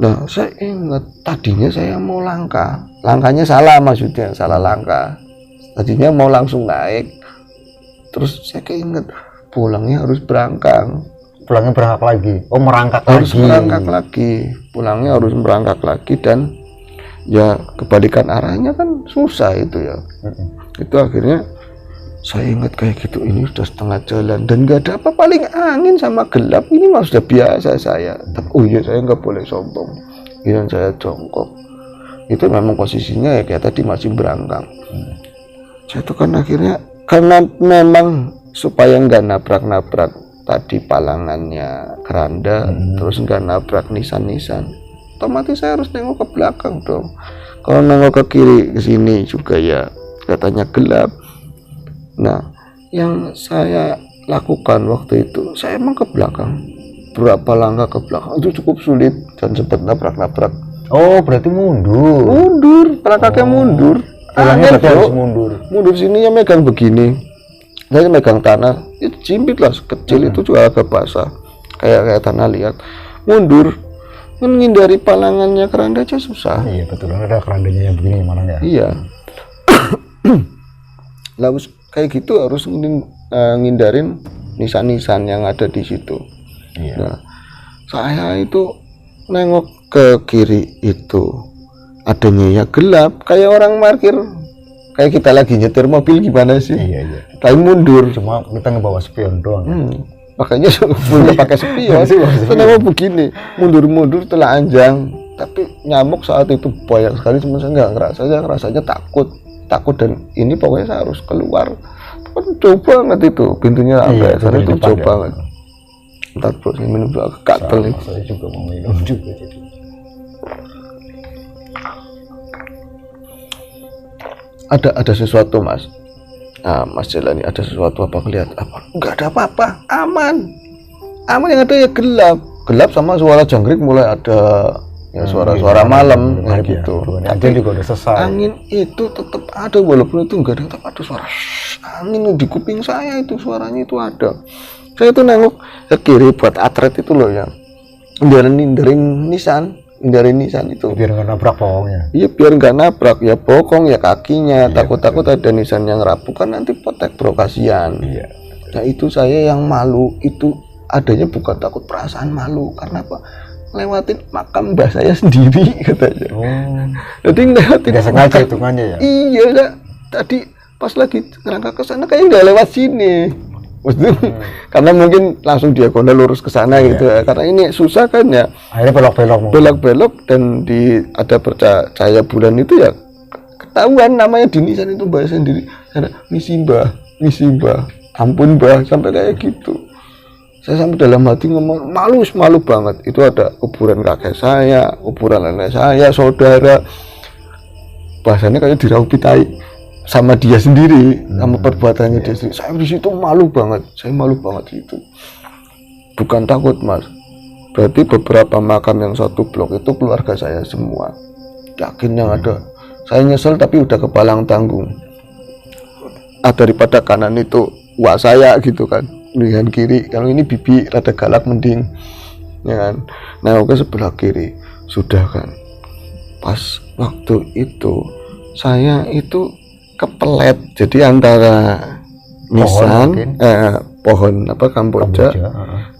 Nah, saya ingat tadinya saya mau langkahnya salah, maksudnya salah langkah. Tadinya mau langsung naik, terus saya keinget pulangnya harus berangkang. Merangkak lagi. Pulangnya harus merangkak lagi, dan ya kebalikan arahnya kan susah itu ya. Itu akhirnya saya ingat kayak gitu, ini sudah setengah jalan dan nggak ada apa, paling angin sama gelap, ini mah sudah biasa saya. Oh iya, saya nggak boleh sombong, yang saya jongkok itu memang posisinya ya kayak tadi masih berangkang. Saya itu kan akhirnya karena memang supaya nggak nabrak tadi palangannya keranda, terus nggak nabrak nisan-nisan, otomatis saya harus nengok ke belakang dong. Kalau nengok ke kiri ke sini juga ya katanya gelap. Nah, yang saya lakukan waktu itu, saya emang ke belakang, berapa langkah ke belakang itu cukup sulit dan sempat nabrak. Oh, berarti mundur, pelakaknya mundur. Pulangnya harus mundur sininya megang begini, saya megang tanah, itu jimpit lah, kecil itu juga agak basah, kayak tanah liat, mundur. Menghindari palangannya keranda aja susah. Iya betul, ada kerandanya yang begini mana ya. Iya. Lalu kayak gitu harus ngindarin nisan-nisan yang ada di situ. Iya. Nah, saya itu nengok ke kiri itu adanya ya gelap, kayak orang parkir, kayak kita lagi nyetir mobil gimana sih? Iya. Tapi mundur. Cuma kita ngebawa spion doang. Makanya punya pakai spion. Kenapa begini? Mundur telanjang. Tapi nyamuk saat itu banyak sekali, cuma saya nggak ngerasa, saya rasanya takut dan ini pokoknya saya harus keluar. Coba banget itu pintunya agak sana itu coba banget. Ntar bro, saya minum dulu agak gatel nih. Saya juga mau minum juga jadi. Ada sesuatu mas. Nah, Mas Jelani, ada sesuatu apa, ngeliat apa? Enggak ada apa-apa, aman yang ada ya gelap sama suara jangkrik mulai ada ya, suara-suara malam ya gitu. Angin juga udah selesai. Angin itu tetap ada, walaupun itu enggak ada, tetap ada suara angin di kuping saya, itu suaranya itu ada. Saya itu nengok ke kiri buat atret itu loh ya, hindarin nisan itu biar nggak nabrak pohongnya. Iya, biar nggak nabrak ya bokong ya kakinya. Iya, takut ada nisan yang rapuh kan nanti potek bro, kasihan. Iya. Nah itu saya yang malu, itu adanya bukan takut, perasaan malu. Karena apa? Lewatin makam mbah saya sendiri katanya. Oh. Jadi lewatin. Tidak sengaja hitungannya ya. Iya, tadi pas lagi ngerangkak ke sana kayak nggak lewat sini. Maksudnya, karena mungkin langsung diagonal lurus ke sana gitu ya. Karena ini susah kan ya. Akhirnya belok-belok. Belok-belok dan ada cahaya bulan itu ya ketahuan namanya di nisan itu Mbah sendiri. Ada misi Mbah, ampun Mbah, sampai kayak gitu. Saya sampai dalam hati ngomong malu banget. Itu ada kuburan kakek saya, kuburan nenek saya, saudara. Bahasanya kayak diraupi tai sama dia sendiri, sama perbuatannya dia sendiri. Saya di situ malu banget. Saya malu banget itu. Bukan takut, Mas. Berarti beberapa makam yang satu blok itu keluarga saya semua. Yakin yang ada. Saya nyesel tapi udah kepalang tanggung. Daripada kanan itu wak saya gitu kan. Dengan kiri, kalau ini bibi rada galak mending, ya kan. Nah, ke sebelah kiri sudah kan. Pas waktu itu saya itu kepelet, jadi antara nisan pohon apa kamboja,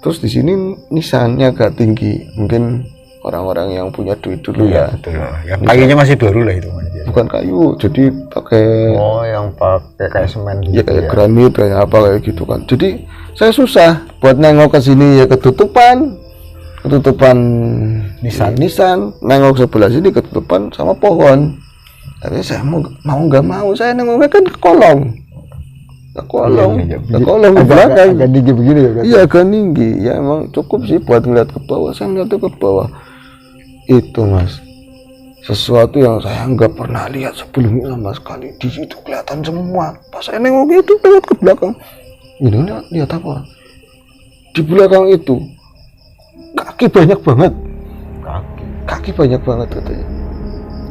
terus di sini nisannya agak tinggi, mungkin orang-orang yang punya duit dulu ya. Betul. Yang kayunya masih baru lah itu. Bukan kayu, jadi pakai yang pakai kayak semen gitu. Ya kayak granit kayak apa kayak gitu kan. Jadi saya susah buat nengok ke sini ya ketutupan nisan, nengok sebelah sini ketutupan sama pohon. Tapi saya mau nggak mau saya nengoknya kan ke kolong. Ke kolong ke belakang. Agak tinggi begini ya kan? Iya agak tinggi. Ya emang cukup sih buat ngeliat ke bawah. Saya ngeliat ke bawah. Itu Mas, sesuatu yang saya nggak pernah lihat sebelumnya sama sekali. Di situ kelihatan semua. Pas saya nengok itu lewat ke belakang, ini lihat apa? Di belakang itu kaki banyak banget. Kaki banyak banget katanya.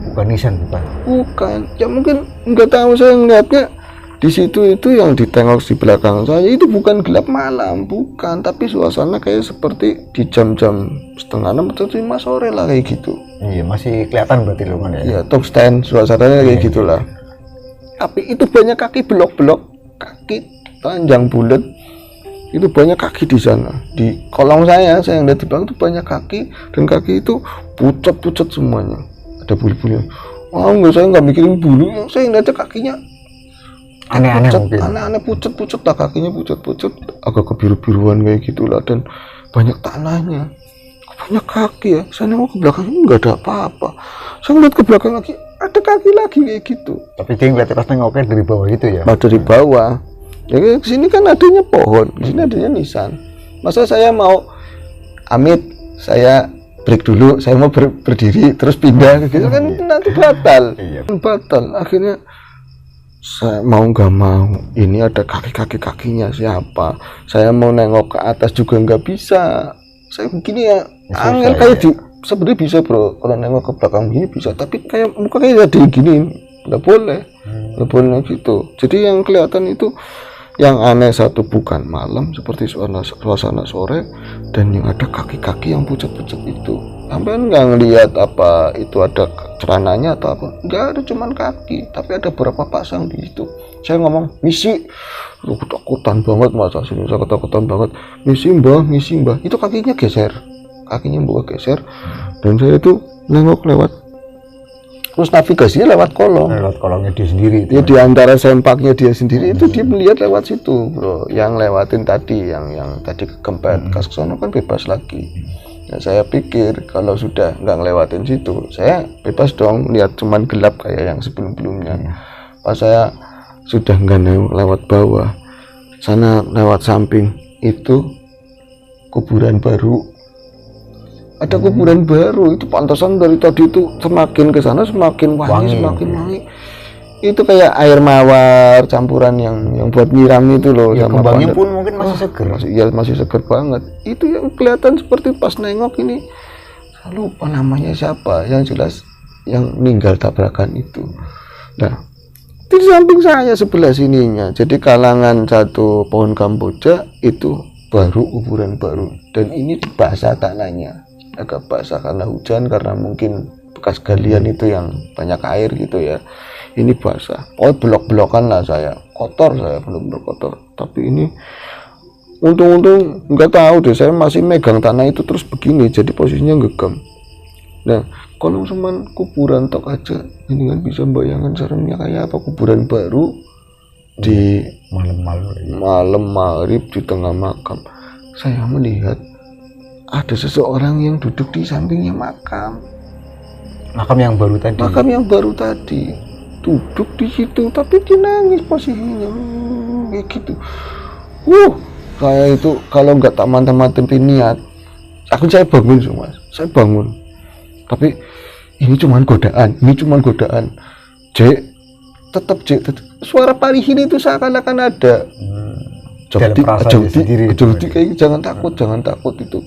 Bukan nisan, bukan. Ya mungkin nggak tahu, saya ngeliatnya di situ itu yang ditengok di belakang saya itu bukan gelap malam, bukan, tapi suasana kayak seperti di jam-jam 5:30 atau 5 sore lah kayak gitu. Iya, masih kelihatan berarti loh kan ya. Iya, top stand suasananya kayak gitulah. Tapi itu banyak kaki blok-blok, kaki panjang bulat. Itu banyak kaki di sana. Di kolong saya yang lihat di belakang itu banyak kaki, dan kaki itu pucat-pucat semuanya. Ada bulu-bulu. Wah, saya nggak mikirin bulu, saya ngeliatnya kakinya aneh-aneh pucet, mungkin. Aneh-aneh pucet lah kakinya, pucet agak kebiru-biruan kayak gitulah, dan banyak tanahnya, banyak kaki ya. Saya nengok ke belakang nggak ada apa-apa. Saya ngeliat ke belakang lagi ada kaki lagi kayak gitu. Tapi dia ngeliat pas nengoknya dari bawah gitu ya? Dari bawah. Ya ke sini kan adanya pohon, di sini adanya nisan. Masa saya mau amit, saya break dulu, saya mau berdiri terus pindah gitu kan nanti batal. Batal. Akhirnya saya mau nggak mau, ini ada kakinya siapa, saya mau nengok ke atas juga nggak bisa. Saya begini ya angin kayak di sebenarnya bisa bro, kalau nengok ke belakang gini bisa, tapi kayak muka kayak ada gini nggak boleh gitu. Jadi yang kelihatan itu yang aneh, satu bukan malam seperti suasana sore, dan yang ada kaki-kaki yang pucat-pucat itu. Sampai nggak ngelihat apa itu ada celananya atau apa, nggak ada, cuman kaki, tapi ada beberapa pasang di situ. Saya ngomong misi, ketakutan banget Mas, asli saya ketakutan banget. Misi mbah, itu kakinya geser, geser, dan saya itu nengok lewat, terus navigasinya lewat kolongnya dia sendiri itu, ya di antara sempaknya dia sendiri itu dia melihat lewat situ bro, yang lewatin tadi yang tadi ke Kempet ke sono kan bebas lagi. Nah, saya pikir kalau sudah nggak ngelewatin situ, saya bebas dong, lihat cuman gelap kayak yang sebelum-sebelumnya. Pas saya sudah nggak lewat bawah, sana lewat samping itu kuburan baru. Ada kuburan baru, itu pantasan dari tadi itu semakin ke sana semakin wangi. Itu kayak air mawar campuran yang buat nyiram itu loh. Ya, kembangnya pun mungkin masih seger. Masih seger banget. Itu yang kelihatan seperti pas nengok ini, saya lupa namanya siapa, yang jelas yang meninggal tabrakan itu. Nah, di samping saya sebelah sininya, jadi kalangan satu pohon kamboja itu baru, kuburan baru, dan ini basah tanahnya, agak basah karena hujan, karena mungkin bekas galian itu yang banyak air gitu ya. Ini basah, belok-belokan lah saya, kotor, saya benar-benar kotor. Tapi ini untung nggak tahu deh, saya masih megang tanah itu terus begini, jadi posisinya gegam. Nah, kalau cuman kuburan tok aja, ini kan bisa bayangkan seremnya kayak apa, kuburan baru di malam-malam. malam maghrib di tengah makam. Saya melihat ada seseorang yang duduk di sampingnya makam. Makam yang baru tadi. Makam yang baru tadi duduk di situ, tapi dia nangis posisinya kayak gitu. Saya itu kalau nggak tak mantap-mantapin niat, saya bangun semua, saya bangun. Tapi ini cuman godaan. Tetap suara parihin itu seakan-akan ada. Jadi kayak jangan takut itu.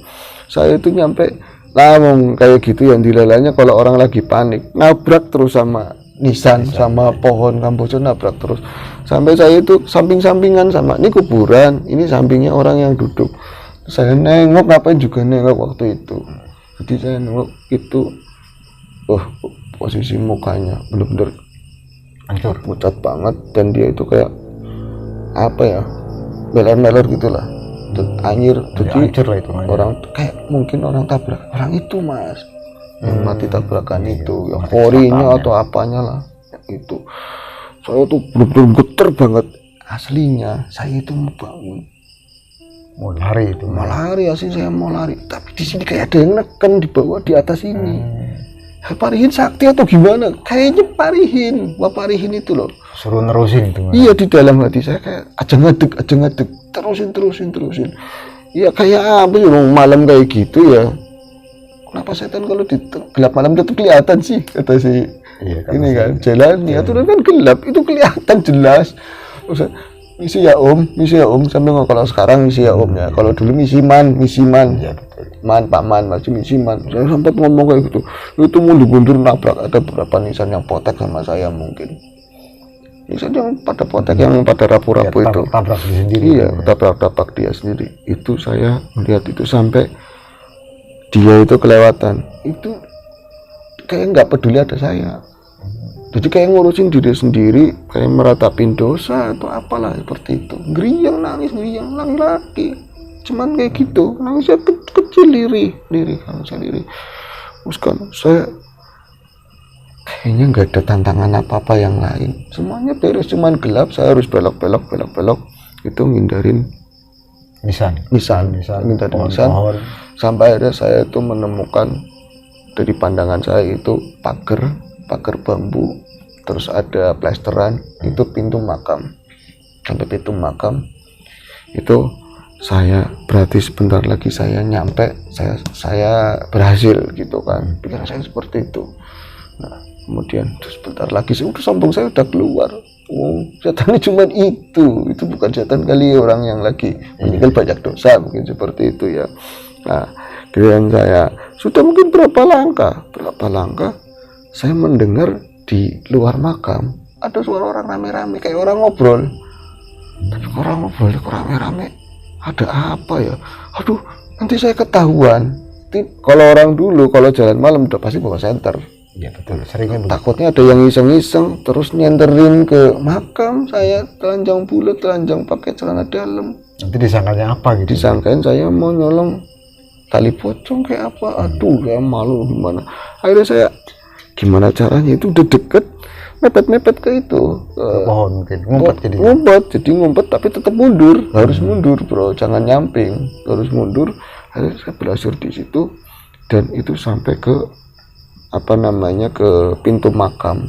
Saya itu nyampe lamong kayak gitu yang dilalanya kalau orang lagi panik, nabrak terus sama nisan sama pohon kamboja, nabrak terus. Sampai saya itu samping-sampingan sama ini kuburan, ini sampingnya orang yang duduk. Saya nengok, ngapain juga nengok waktu itu. Jadi saya nengok itu, posisi mukanya bener-bener hancur, pucat banget, dan dia itu kayak apa ya, meler-meler gitulah, anjir. Jadi hancur lah itu orang kayak mungkin orang tabrak orang itu mas, yang mati tabrakan itu, yang porinya atau apanya lah itu. Saya tuh bener-bener geter banget aslinya. Saya itu mau bangun, mau lari itu, asli saya mau lari, tapi di sini kayak ada yang neken di bawah, di atas ini. Parihin sakti atau gimana? Kayaknya Wah Parihin itu loh. Suruh nerusin itu. Iya, di dalam hati saya kayak aja ngadeg. Terusin. Iya kayak apa sih malam kayak gitu ya. Kenapa setan kalau di gelap malam tetap kelihatan sih, kata si ini kan jalannya itu kan gelap, itu kelihatan jelas. Misi ya om sampai kalau sekarang misi ya om ya, kalau dulu misi man ya, Pak Man masih misi man. Saya sempat ngomong kayak gitu, itu mundur nabrak, ada beberapa nisan yang potek sama saya, mungkin nisan yang pada potek, yang pada rapu-rapu itu tabrak sendiri. Iya, tabrak dia sendiri. Itu saya melihat itu sampai dia itu kelewatan, itu kayak nggak peduli ada saya. Jadi kayak ngurusin diri sendiri, kayak meratapin dosa atau apalah seperti itu. Ngeriang nangis laki-laki, cuman kayak gitu, nangisnya kecil, lirih. Terus kan saya kayaknya nggak ada tantangan apa-apa yang lain, semuanya beres, cuman gelap. Saya harus belok itu ngindarin nisan, sampai akhirnya saya itu menemukan dari pandangan saya itu pagar bambu, terus ada plesteran, itu pintu makam. Sampai pintu makam itu saya berarti sebentar lagi saya nyampe, saya berhasil gitu kan, pikiran saya seperti itu. Nah kemudian sebentar lagi sambung saya udah keluar. Setannya cuma itu bukan setan kali, orang yang lagi meninggal banyak dosa, mungkin seperti itu ya. Nah kemudian saya sudah mungkin berapa langkah saya mendengar di luar makam ada suara orang rame-rame, kayak orang ngobrol. Tapi orang ngobrol kok rame-rame, ada apa ya? Aduh, nanti saya ketahuan. Kalau orang dulu kalau jalan malam udah pasti bawa senter. Iya betul, seringnya takutnya ada yang iseng-iseng terus nyenterin ke makam saya, telanjang bulat, telanjang pakai celana dalam. Nanti disangkanya apa gitu? Disangkain saya mau nyolong tali pocong kayak apa. Aduh, saya malu gimana. Akhirnya saya gimana caranya, itu udah deket, mepet ke itu pohon, mungkin ngumpet tapi tetap mundur, harus mundur bro, jangan nyamping, harus mundur. Akhirnya saya berhasil di situ, dan itu sampai ke ke pintu makam,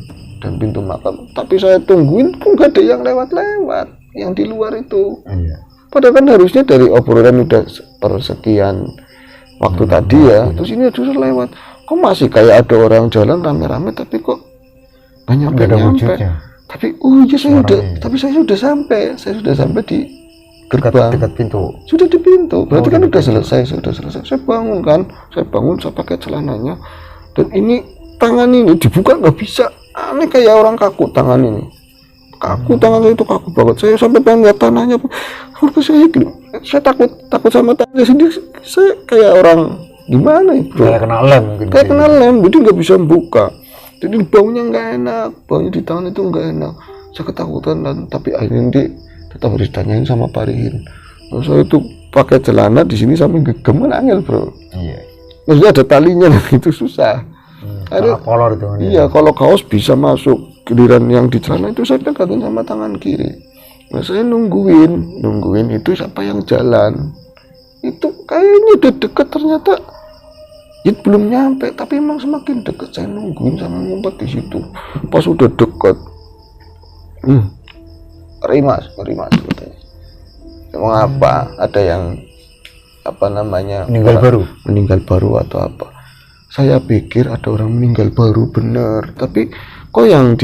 tapi saya tungguin kok nggak ada yang lewat yang di luar itu. Padahal kan harusnya dari obrolan udah persekian waktu tadi ya, terus ini terus lewat. Kok masih kayak ada orang jalan rame-rame, tapi kok banyak yang nyampe. Tapi saya sudah sampai di gerbang, dekat pintu. Sudah di pintu. Berarti kan udah selesai. Saya bangun, saya pakai celananya, dan ini tangan ini dibuka nggak bisa. Aneh, kayak orang kaku tangan ini. Tangan saya itu kaku banget. Saya sampai pengen lihat tanahnya. Saya takut sama tangannya sendiri. Saya kayak orang gimana ya bro, kayak kena lem mungkin, jadi nggak bisa buka, jadi baunya nggak enak, baunya di tangan itu nggak enak. Saya ketakutan, tapi akhirnya tetap harus tanyain sama Parihin. Terus saya itu pakai celana di sini sampai gegem, angel bro. Maksudnya ada talinya, itu susah. Ada kolor itu. Iya, kalau kaos bisa masuk, giliran yang di celana itu saya pegangin sama tangan kiri. Nah, saya nungguin itu siapa yang jalan. Itu kayaknya udah deket, ternyata ya belum nyampe, tapi emang semakin deket. Saya nungguin sama ngumpet di situ. Pas udah deket, ngeri mas katanya. Emang apa? Ada yang apa namanya meninggal baru atau apa? Saya pikir ada orang meninggal baru bener, tapi kok yang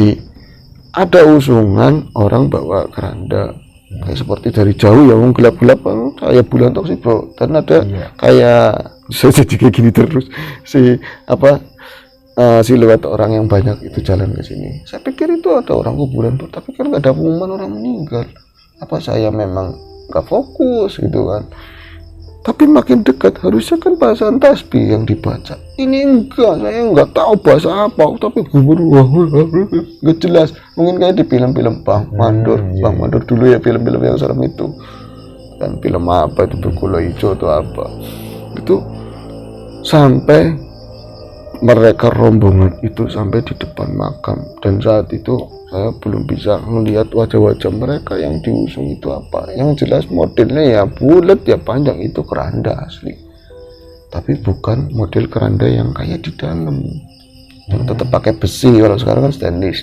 ada usungan orang bawa keranda kayak seperti dari jauh ya, gelap-gelap kayak bulan tok sih bro, dan ada kayak saya jadi kayak gini terus siluet orang yang banyak itu jalan ke sini. Saya pikir itu ada orang kuburan tuh, tapi kan nggak ada pengumuman orang meninggal. Apa saya memang nggak fokus gitu kan? Tapi makin dekat harusnya kan bacaan tasbih yang dibaca. Ini enggak, saya nggak tahu bahasa apa, tapi nggak jelas. Mungkin kayak di film-film Bang Mandor dulu ya, film-film yang serem itu. Dan film apa itu, Berkulo Hijau atau apa. Itu sampai mereka rombongan itu sampai di depan makam, dan saat itu saya belum bisa melihat wajah-wajah mereka yang diusung itu apa. Yang jelas modelnya ya bulat ya panjang, itu keranda asli, tapi bukan model keranda yang kayak di dalam yang tetap pakai besi. Kalau sekarang kan stainless,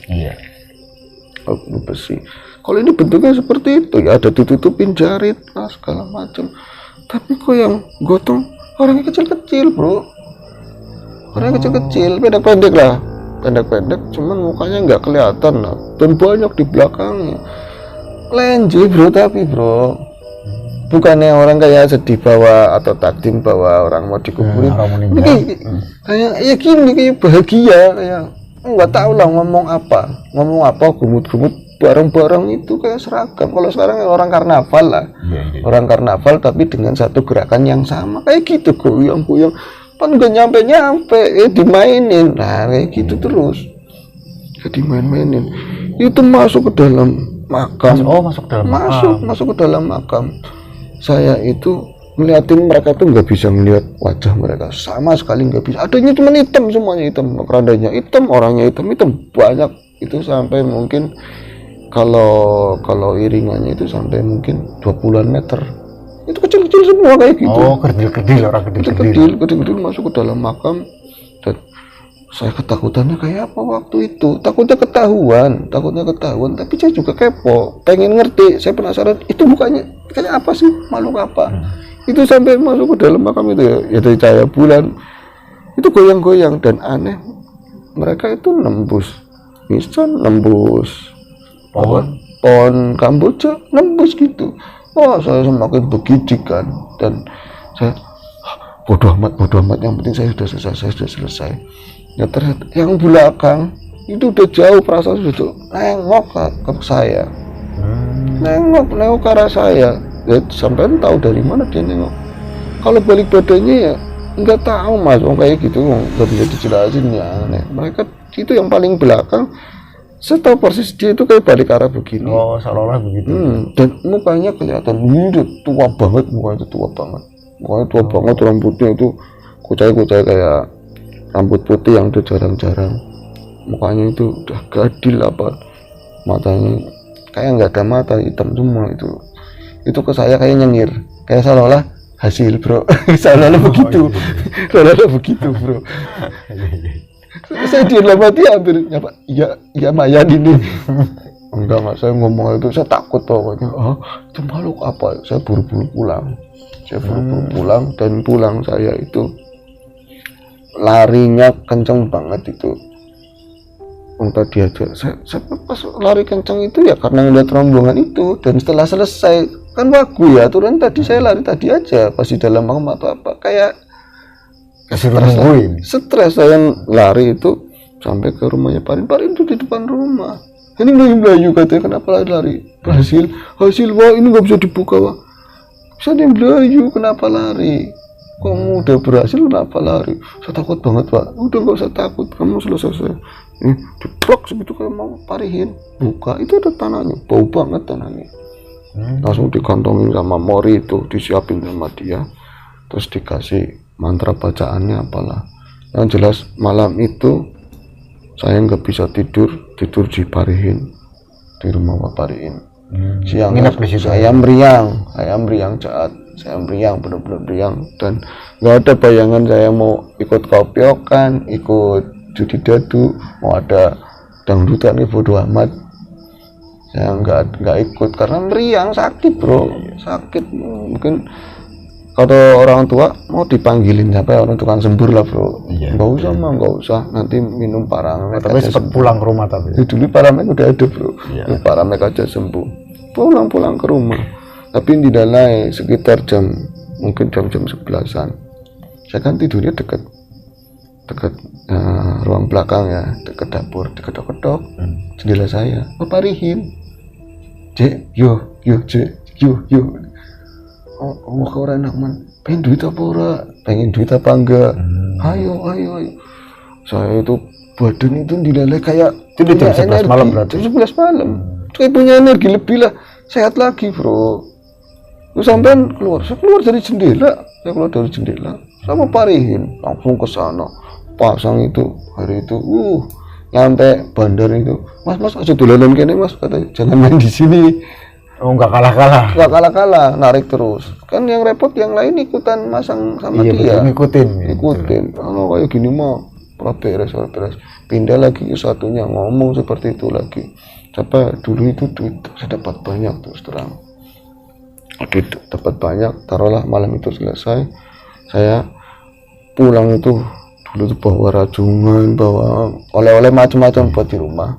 besi. Kalau ini bentuknya seperti itu ya, ada ditutupin jarit lah segala macam, tapi kok yang gotong orangnya kecil-kecil bro, orangnya kecil-kecil, pendek-pendek lah, pendek-pendek, cuman mukanya nggak kelihatan lah, dan banyak di belakangnya lenje bro. Tapi bro, bukannya orang kayak sedih bawa atau takdim bawa orang mau dikuburin, kayak ya gini, kayak bahagia, kayak nggak tahu lah ngomong apa, gumut-gumut bareng-bareng itu kayak seragam. Kalau sekarang orang karnaval lah, orang karnaval tapi dengan satu gerakan yang sama kayak gitu, goyang-goyang, kan nggak nyampe dimainin, nah kayak gitu terus, jadi main-mainin. Itu masuk ke dalam makam. Masuk ke dalam makam. Saya itu ngeliatin mereka tuh nggak bisa ngeliat wajah mereka sama sekali, nggak bisa. Adanya cuma hitam, semuanya hitam, kerandanya hitam, orangnya hitam banyak. Itu sampai mungkin kalau iringannya itu sampai mungkin 20-an meter. Itu kecil-kecil semua kayak gitu. Kecil-kecil masuk ke dalam makam. Dan saya ketakutannya kayak apa waktu itu, takutnya ketahuan, tapi saya juga kepo, pengen ngerti, saya penasaran itu mukanya kayak apa sih, makhluk apa. Itu sampai masuk ke dalam makam itu ya dari cahaya bulan itu goyang-goyang, dan aneh mereka itu nembus pohon Kamboja, nembus gitu. Wah, saya semakin begidik kan, dan saya bodoh amat, yang penting saya sudah selesai. Ya ternyata yang belakang itu udah jauh, perasaan sudah nengok ke saya, nengok ke arah saya. Ya, sampai tahu dari mana dia nengok. Kalau balik badannya ya nggak tahu mas, kayak gitu nggak bisa dijelasin ya, aneh. Mereka itu yang paling belakang, saya tahu persis dia itu kayak balik arah begini. Oh, seolah-olah begitu. Dan mukanya kelihatan tua banget, rambutnya itu kucai-kucai kayak rambut putih yang udah jarang-jarang. Mukanya itu udah gadil apa, matanya kayak nggak ada mata, hitam semua. Itu ke saya kayak nyengir, kayak seolah-olah hasil bro. Seolah-olah begitu bro. Saya di dalam hati hampir nyapa, ya Mayan ini. Enggak mas, saya ngomong itu saya takut pokoknya. Itu makhluk apa? Saya buru-buru pulang. Dan pulang saya itu larinya kenceng banget itu. Tadi aja saya pas lari kenceng itu ya karena ngeliat rombongan itu, dan setelah selesai kan wagu ya turun, tadi saya lari tadi aja pas di dalam makam atau apa kayak stres. Saya lari itu sampai ke rumahnya Parin itu di depan rumah. Ini melayu katanya, kenapa lari? Hasil wah ini nggak bisa dibuka wah. Bisa melayu, kenapa lari? Kamu udah berhasil, kenapa lari? Saya takut banget pak. Udah nggak usah takut, kamu selesai. Diplok segitu kayak mau parihin, buka itu ada tanahnya, bau banget tanahnya. Langsung dikantongin sama Mori itu, disiapin sama dia, terus dikasih mantra bacaannya apalah. Yang jelas malam itu saya nggak bisa tidur di Parihin, di rumah Pak Parihin. Siang Nginep di situ. saya meriang jahat, saya meriang benar-benar meriang, dan nggak ada bayangan saya mau ikut kopiokan, ikut judi dadu, mau ada dangdutan, bodo amat. Saya nggak ikut karena meriang, sakit bro, sakit. Mungkin kalau orang tua mau dipanggilin siapa ya, orang tukang sembur lah bro. Iya. Nggak usah mah, nggak usah, nanti minum paramek Tapi aja sempat sembuh. pulang ke rumah tapi. Dulu paramek udah ada bro. Iya. Paramek aja sembuh, pulang ke rumah. Tapi tidak lain sekitar mungkin jam 11-an. Saya kan tidurnya dekat ruang belakang ya, dekat dapur, diketok-ketok jendela saya. Bapak Rihin, Cek, yo, Cek, yo. Oh, kau orang enak man, pengen duit apa ora? Pengen duit apa enggak? Ayo. Saya itu badan itu dileleh kayak Itu di jam punya 11 malam energi. berarti? Jam 11 malam. Kayak punya energi lebih lah, sehat lagi bro. Terus sampean saya keluar dari jendela, sama Parihin, langsung ke sana. Pasang itu hari itu, nyampe bandar itu, mas aja dolanan kene mas, katanya jangan main di sini. Oh, nggak kalah-kalah. Gak kalah, narik terus. Kan yang repot yang lain ikutan masang sama Iya dia. betul, ngikutin. Kalau kayak gini mah beres. Pindah lagi ke satunya, ngomong seperti itu lagi. Siapa dulu itu duit saya dapat banyak terus terang. Gitu, dapat banyak. Taruhlah malam itu selesai, saya pulang itu dulu tuh bawa rajungan, bawa oleh-oleh macam-macam buat di rumah.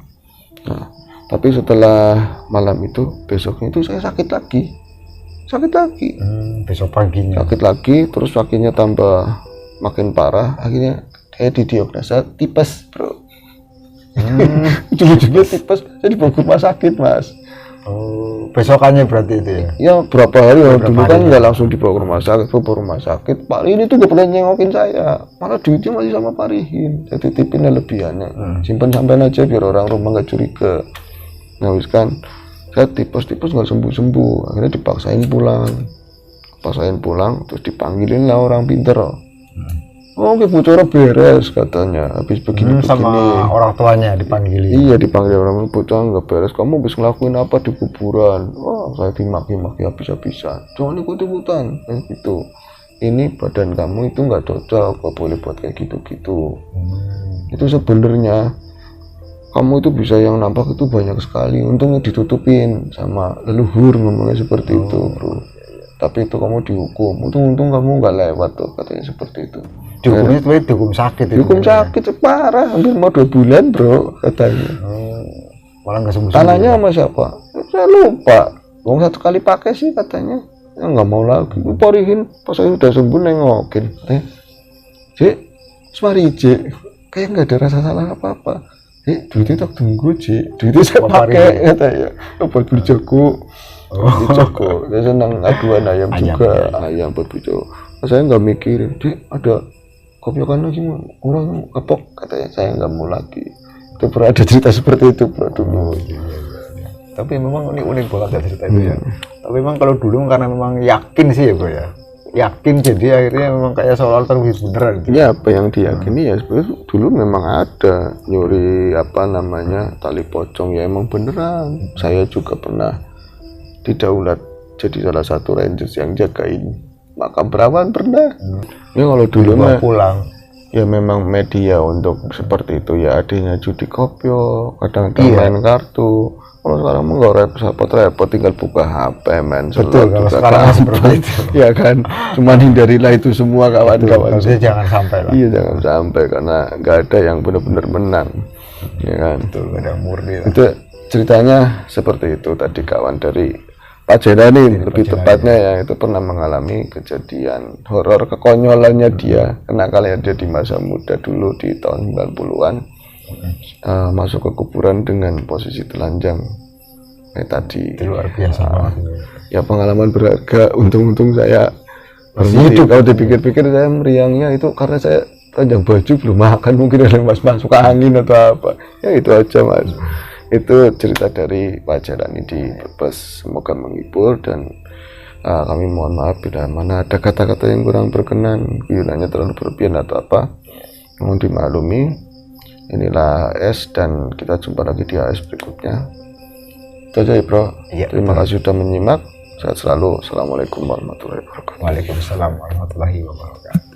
Nah, tapi setelah malam itu, besoknya itu saya sakit lagi. Besok paginya. Sakit lagi, terus sakitnya tambah makin parah. Akhirnya saya didiagnosa tipes, bro. Ujung-ujungnya tipes, saya dibawa ke rumah sakit, mas. Oh, besokannya berarti itu ya. Ya berapa hari ya, Berapa dulu hari kan ya? nggak langsung dibawa ke rumah sakit. Pak Rihin itu nggak pernah nyengokin saya, malah duitnya masih sama Pak Rihin. Saya titipin lebihannya, simpan sampean aja biar orang rumah nggak curiga. Nah wis kan, saya tipes nggak sembuh, akhirnya dipaksain pulang, terus dipanggilin lah orang pinter. Oh, bocor beres katanya, habis begini-begini. Sama orang tuanya dipanggilin. Iya, dipanggil orang bocah nggak beres. Kamu habis ngelakuin apa di kuburan? Wah, saya dimaki-maki habis-habisan. Jangan ikut-ikutan, gitu. Ini badan kamu itu nggak cocok, nggak boleh buat kayak gitu-gitu. Itu sebenarnya kamu itu bisa yang nampak itu banyak sekali. Untungnya ditutupin sama leluhur, ngomongnya seperti itu, bro. Tapi itu kamu dihukum. Untung kamu nggak lewat tuh, katanya seperti itu. Dihukumnya sebenarnya dihukum sakit. Dihukum sakit parah, hampir mau 2 bulan bro katanya. Malah nggak sembuh. Tanahnya sama siapa? Saya lupa. Wong 1 kali pakai sih katanya. Ya nggak mau lagi. Parihin pas saya udah sembuh nengokin. Cek, semari cek. Kayak nggak ada rasa salah apa-apa. Duitnya tak tunggu cek. Duitnya saya pakai katanya. Buat beli jago. Beli jago. Saya senang aduan ayam juga. Ayam buat beli jago. Saya nggak mikirin. Cek ada kopiokan lagi orang kapok, katanya. Saya nggak mau lagi. Itu pernah ada cerita seperti itu bro dulu. Tapi memang ini unik banget ya cerita itu ya. Tapi memang kalau dulu karena memang yakin sih ya bro ya. Yakin jadi akhirnya memang kayak seolah-olah terwujud beneran gitu. Ya apa yang diyakini ya sebenarnya dulu memang ada nyuri tali pocong ya emang beneran. Saya juga pernah didaulat jadi salah satu rangers yang jagain makam perawan pernah. Ya kalau dulu mah pulang. Ya memang media untuk seperti itu ya, adanya judi kopio, kadang-kadang main kartu. Kalau sekarang mah nggak repot-repot, tinggal buka HP, main Betul, kalau sekarang seperti itu. Ya kan, cuman hindarilah itu semua kawan-kawan. Jangan sampai lah. Iya jangan sampai karena nggak ada yang benar-benar menang, ya kan. Betul, ada murni. Itu ceritanya seperti itu tadi kawan dari Pak Jenani lebih tepatnya ya, itu pernah mengalami kejadian horor kekonyolannya dia, kenakalannya dia di masa muda dulu di tahun 90-an. Masuk ke kuburan dengan posisi telanjang kayak tadi. Itu luar biasa banget. Ya pengalaman berharga, untung saya masih hidup. Kalau dipikir-pikir saya meriangnya itu karena saya telanjang baju belum makan, mungkin ada mas masuk angin atau apa. Ya itu aja mas. Itu cerita dari Pak Jalani di Brebes, semoga menghibur dan kami mohon maaf bila mana ada kata-kata yang kurang berkenan, guyonannya terlalu berlebihan atau apa, mohon dimaklumi. Inilah AS dan kita jumpa lagi di AS berikutnya. Itu aja ya bro. Iya, Terima kasih sudah menyimak. Sehat selalu. Assalamualaikum warahmatullahi wabarakatuh. Waalaikumsalam warahmatullahi wabarakatuh.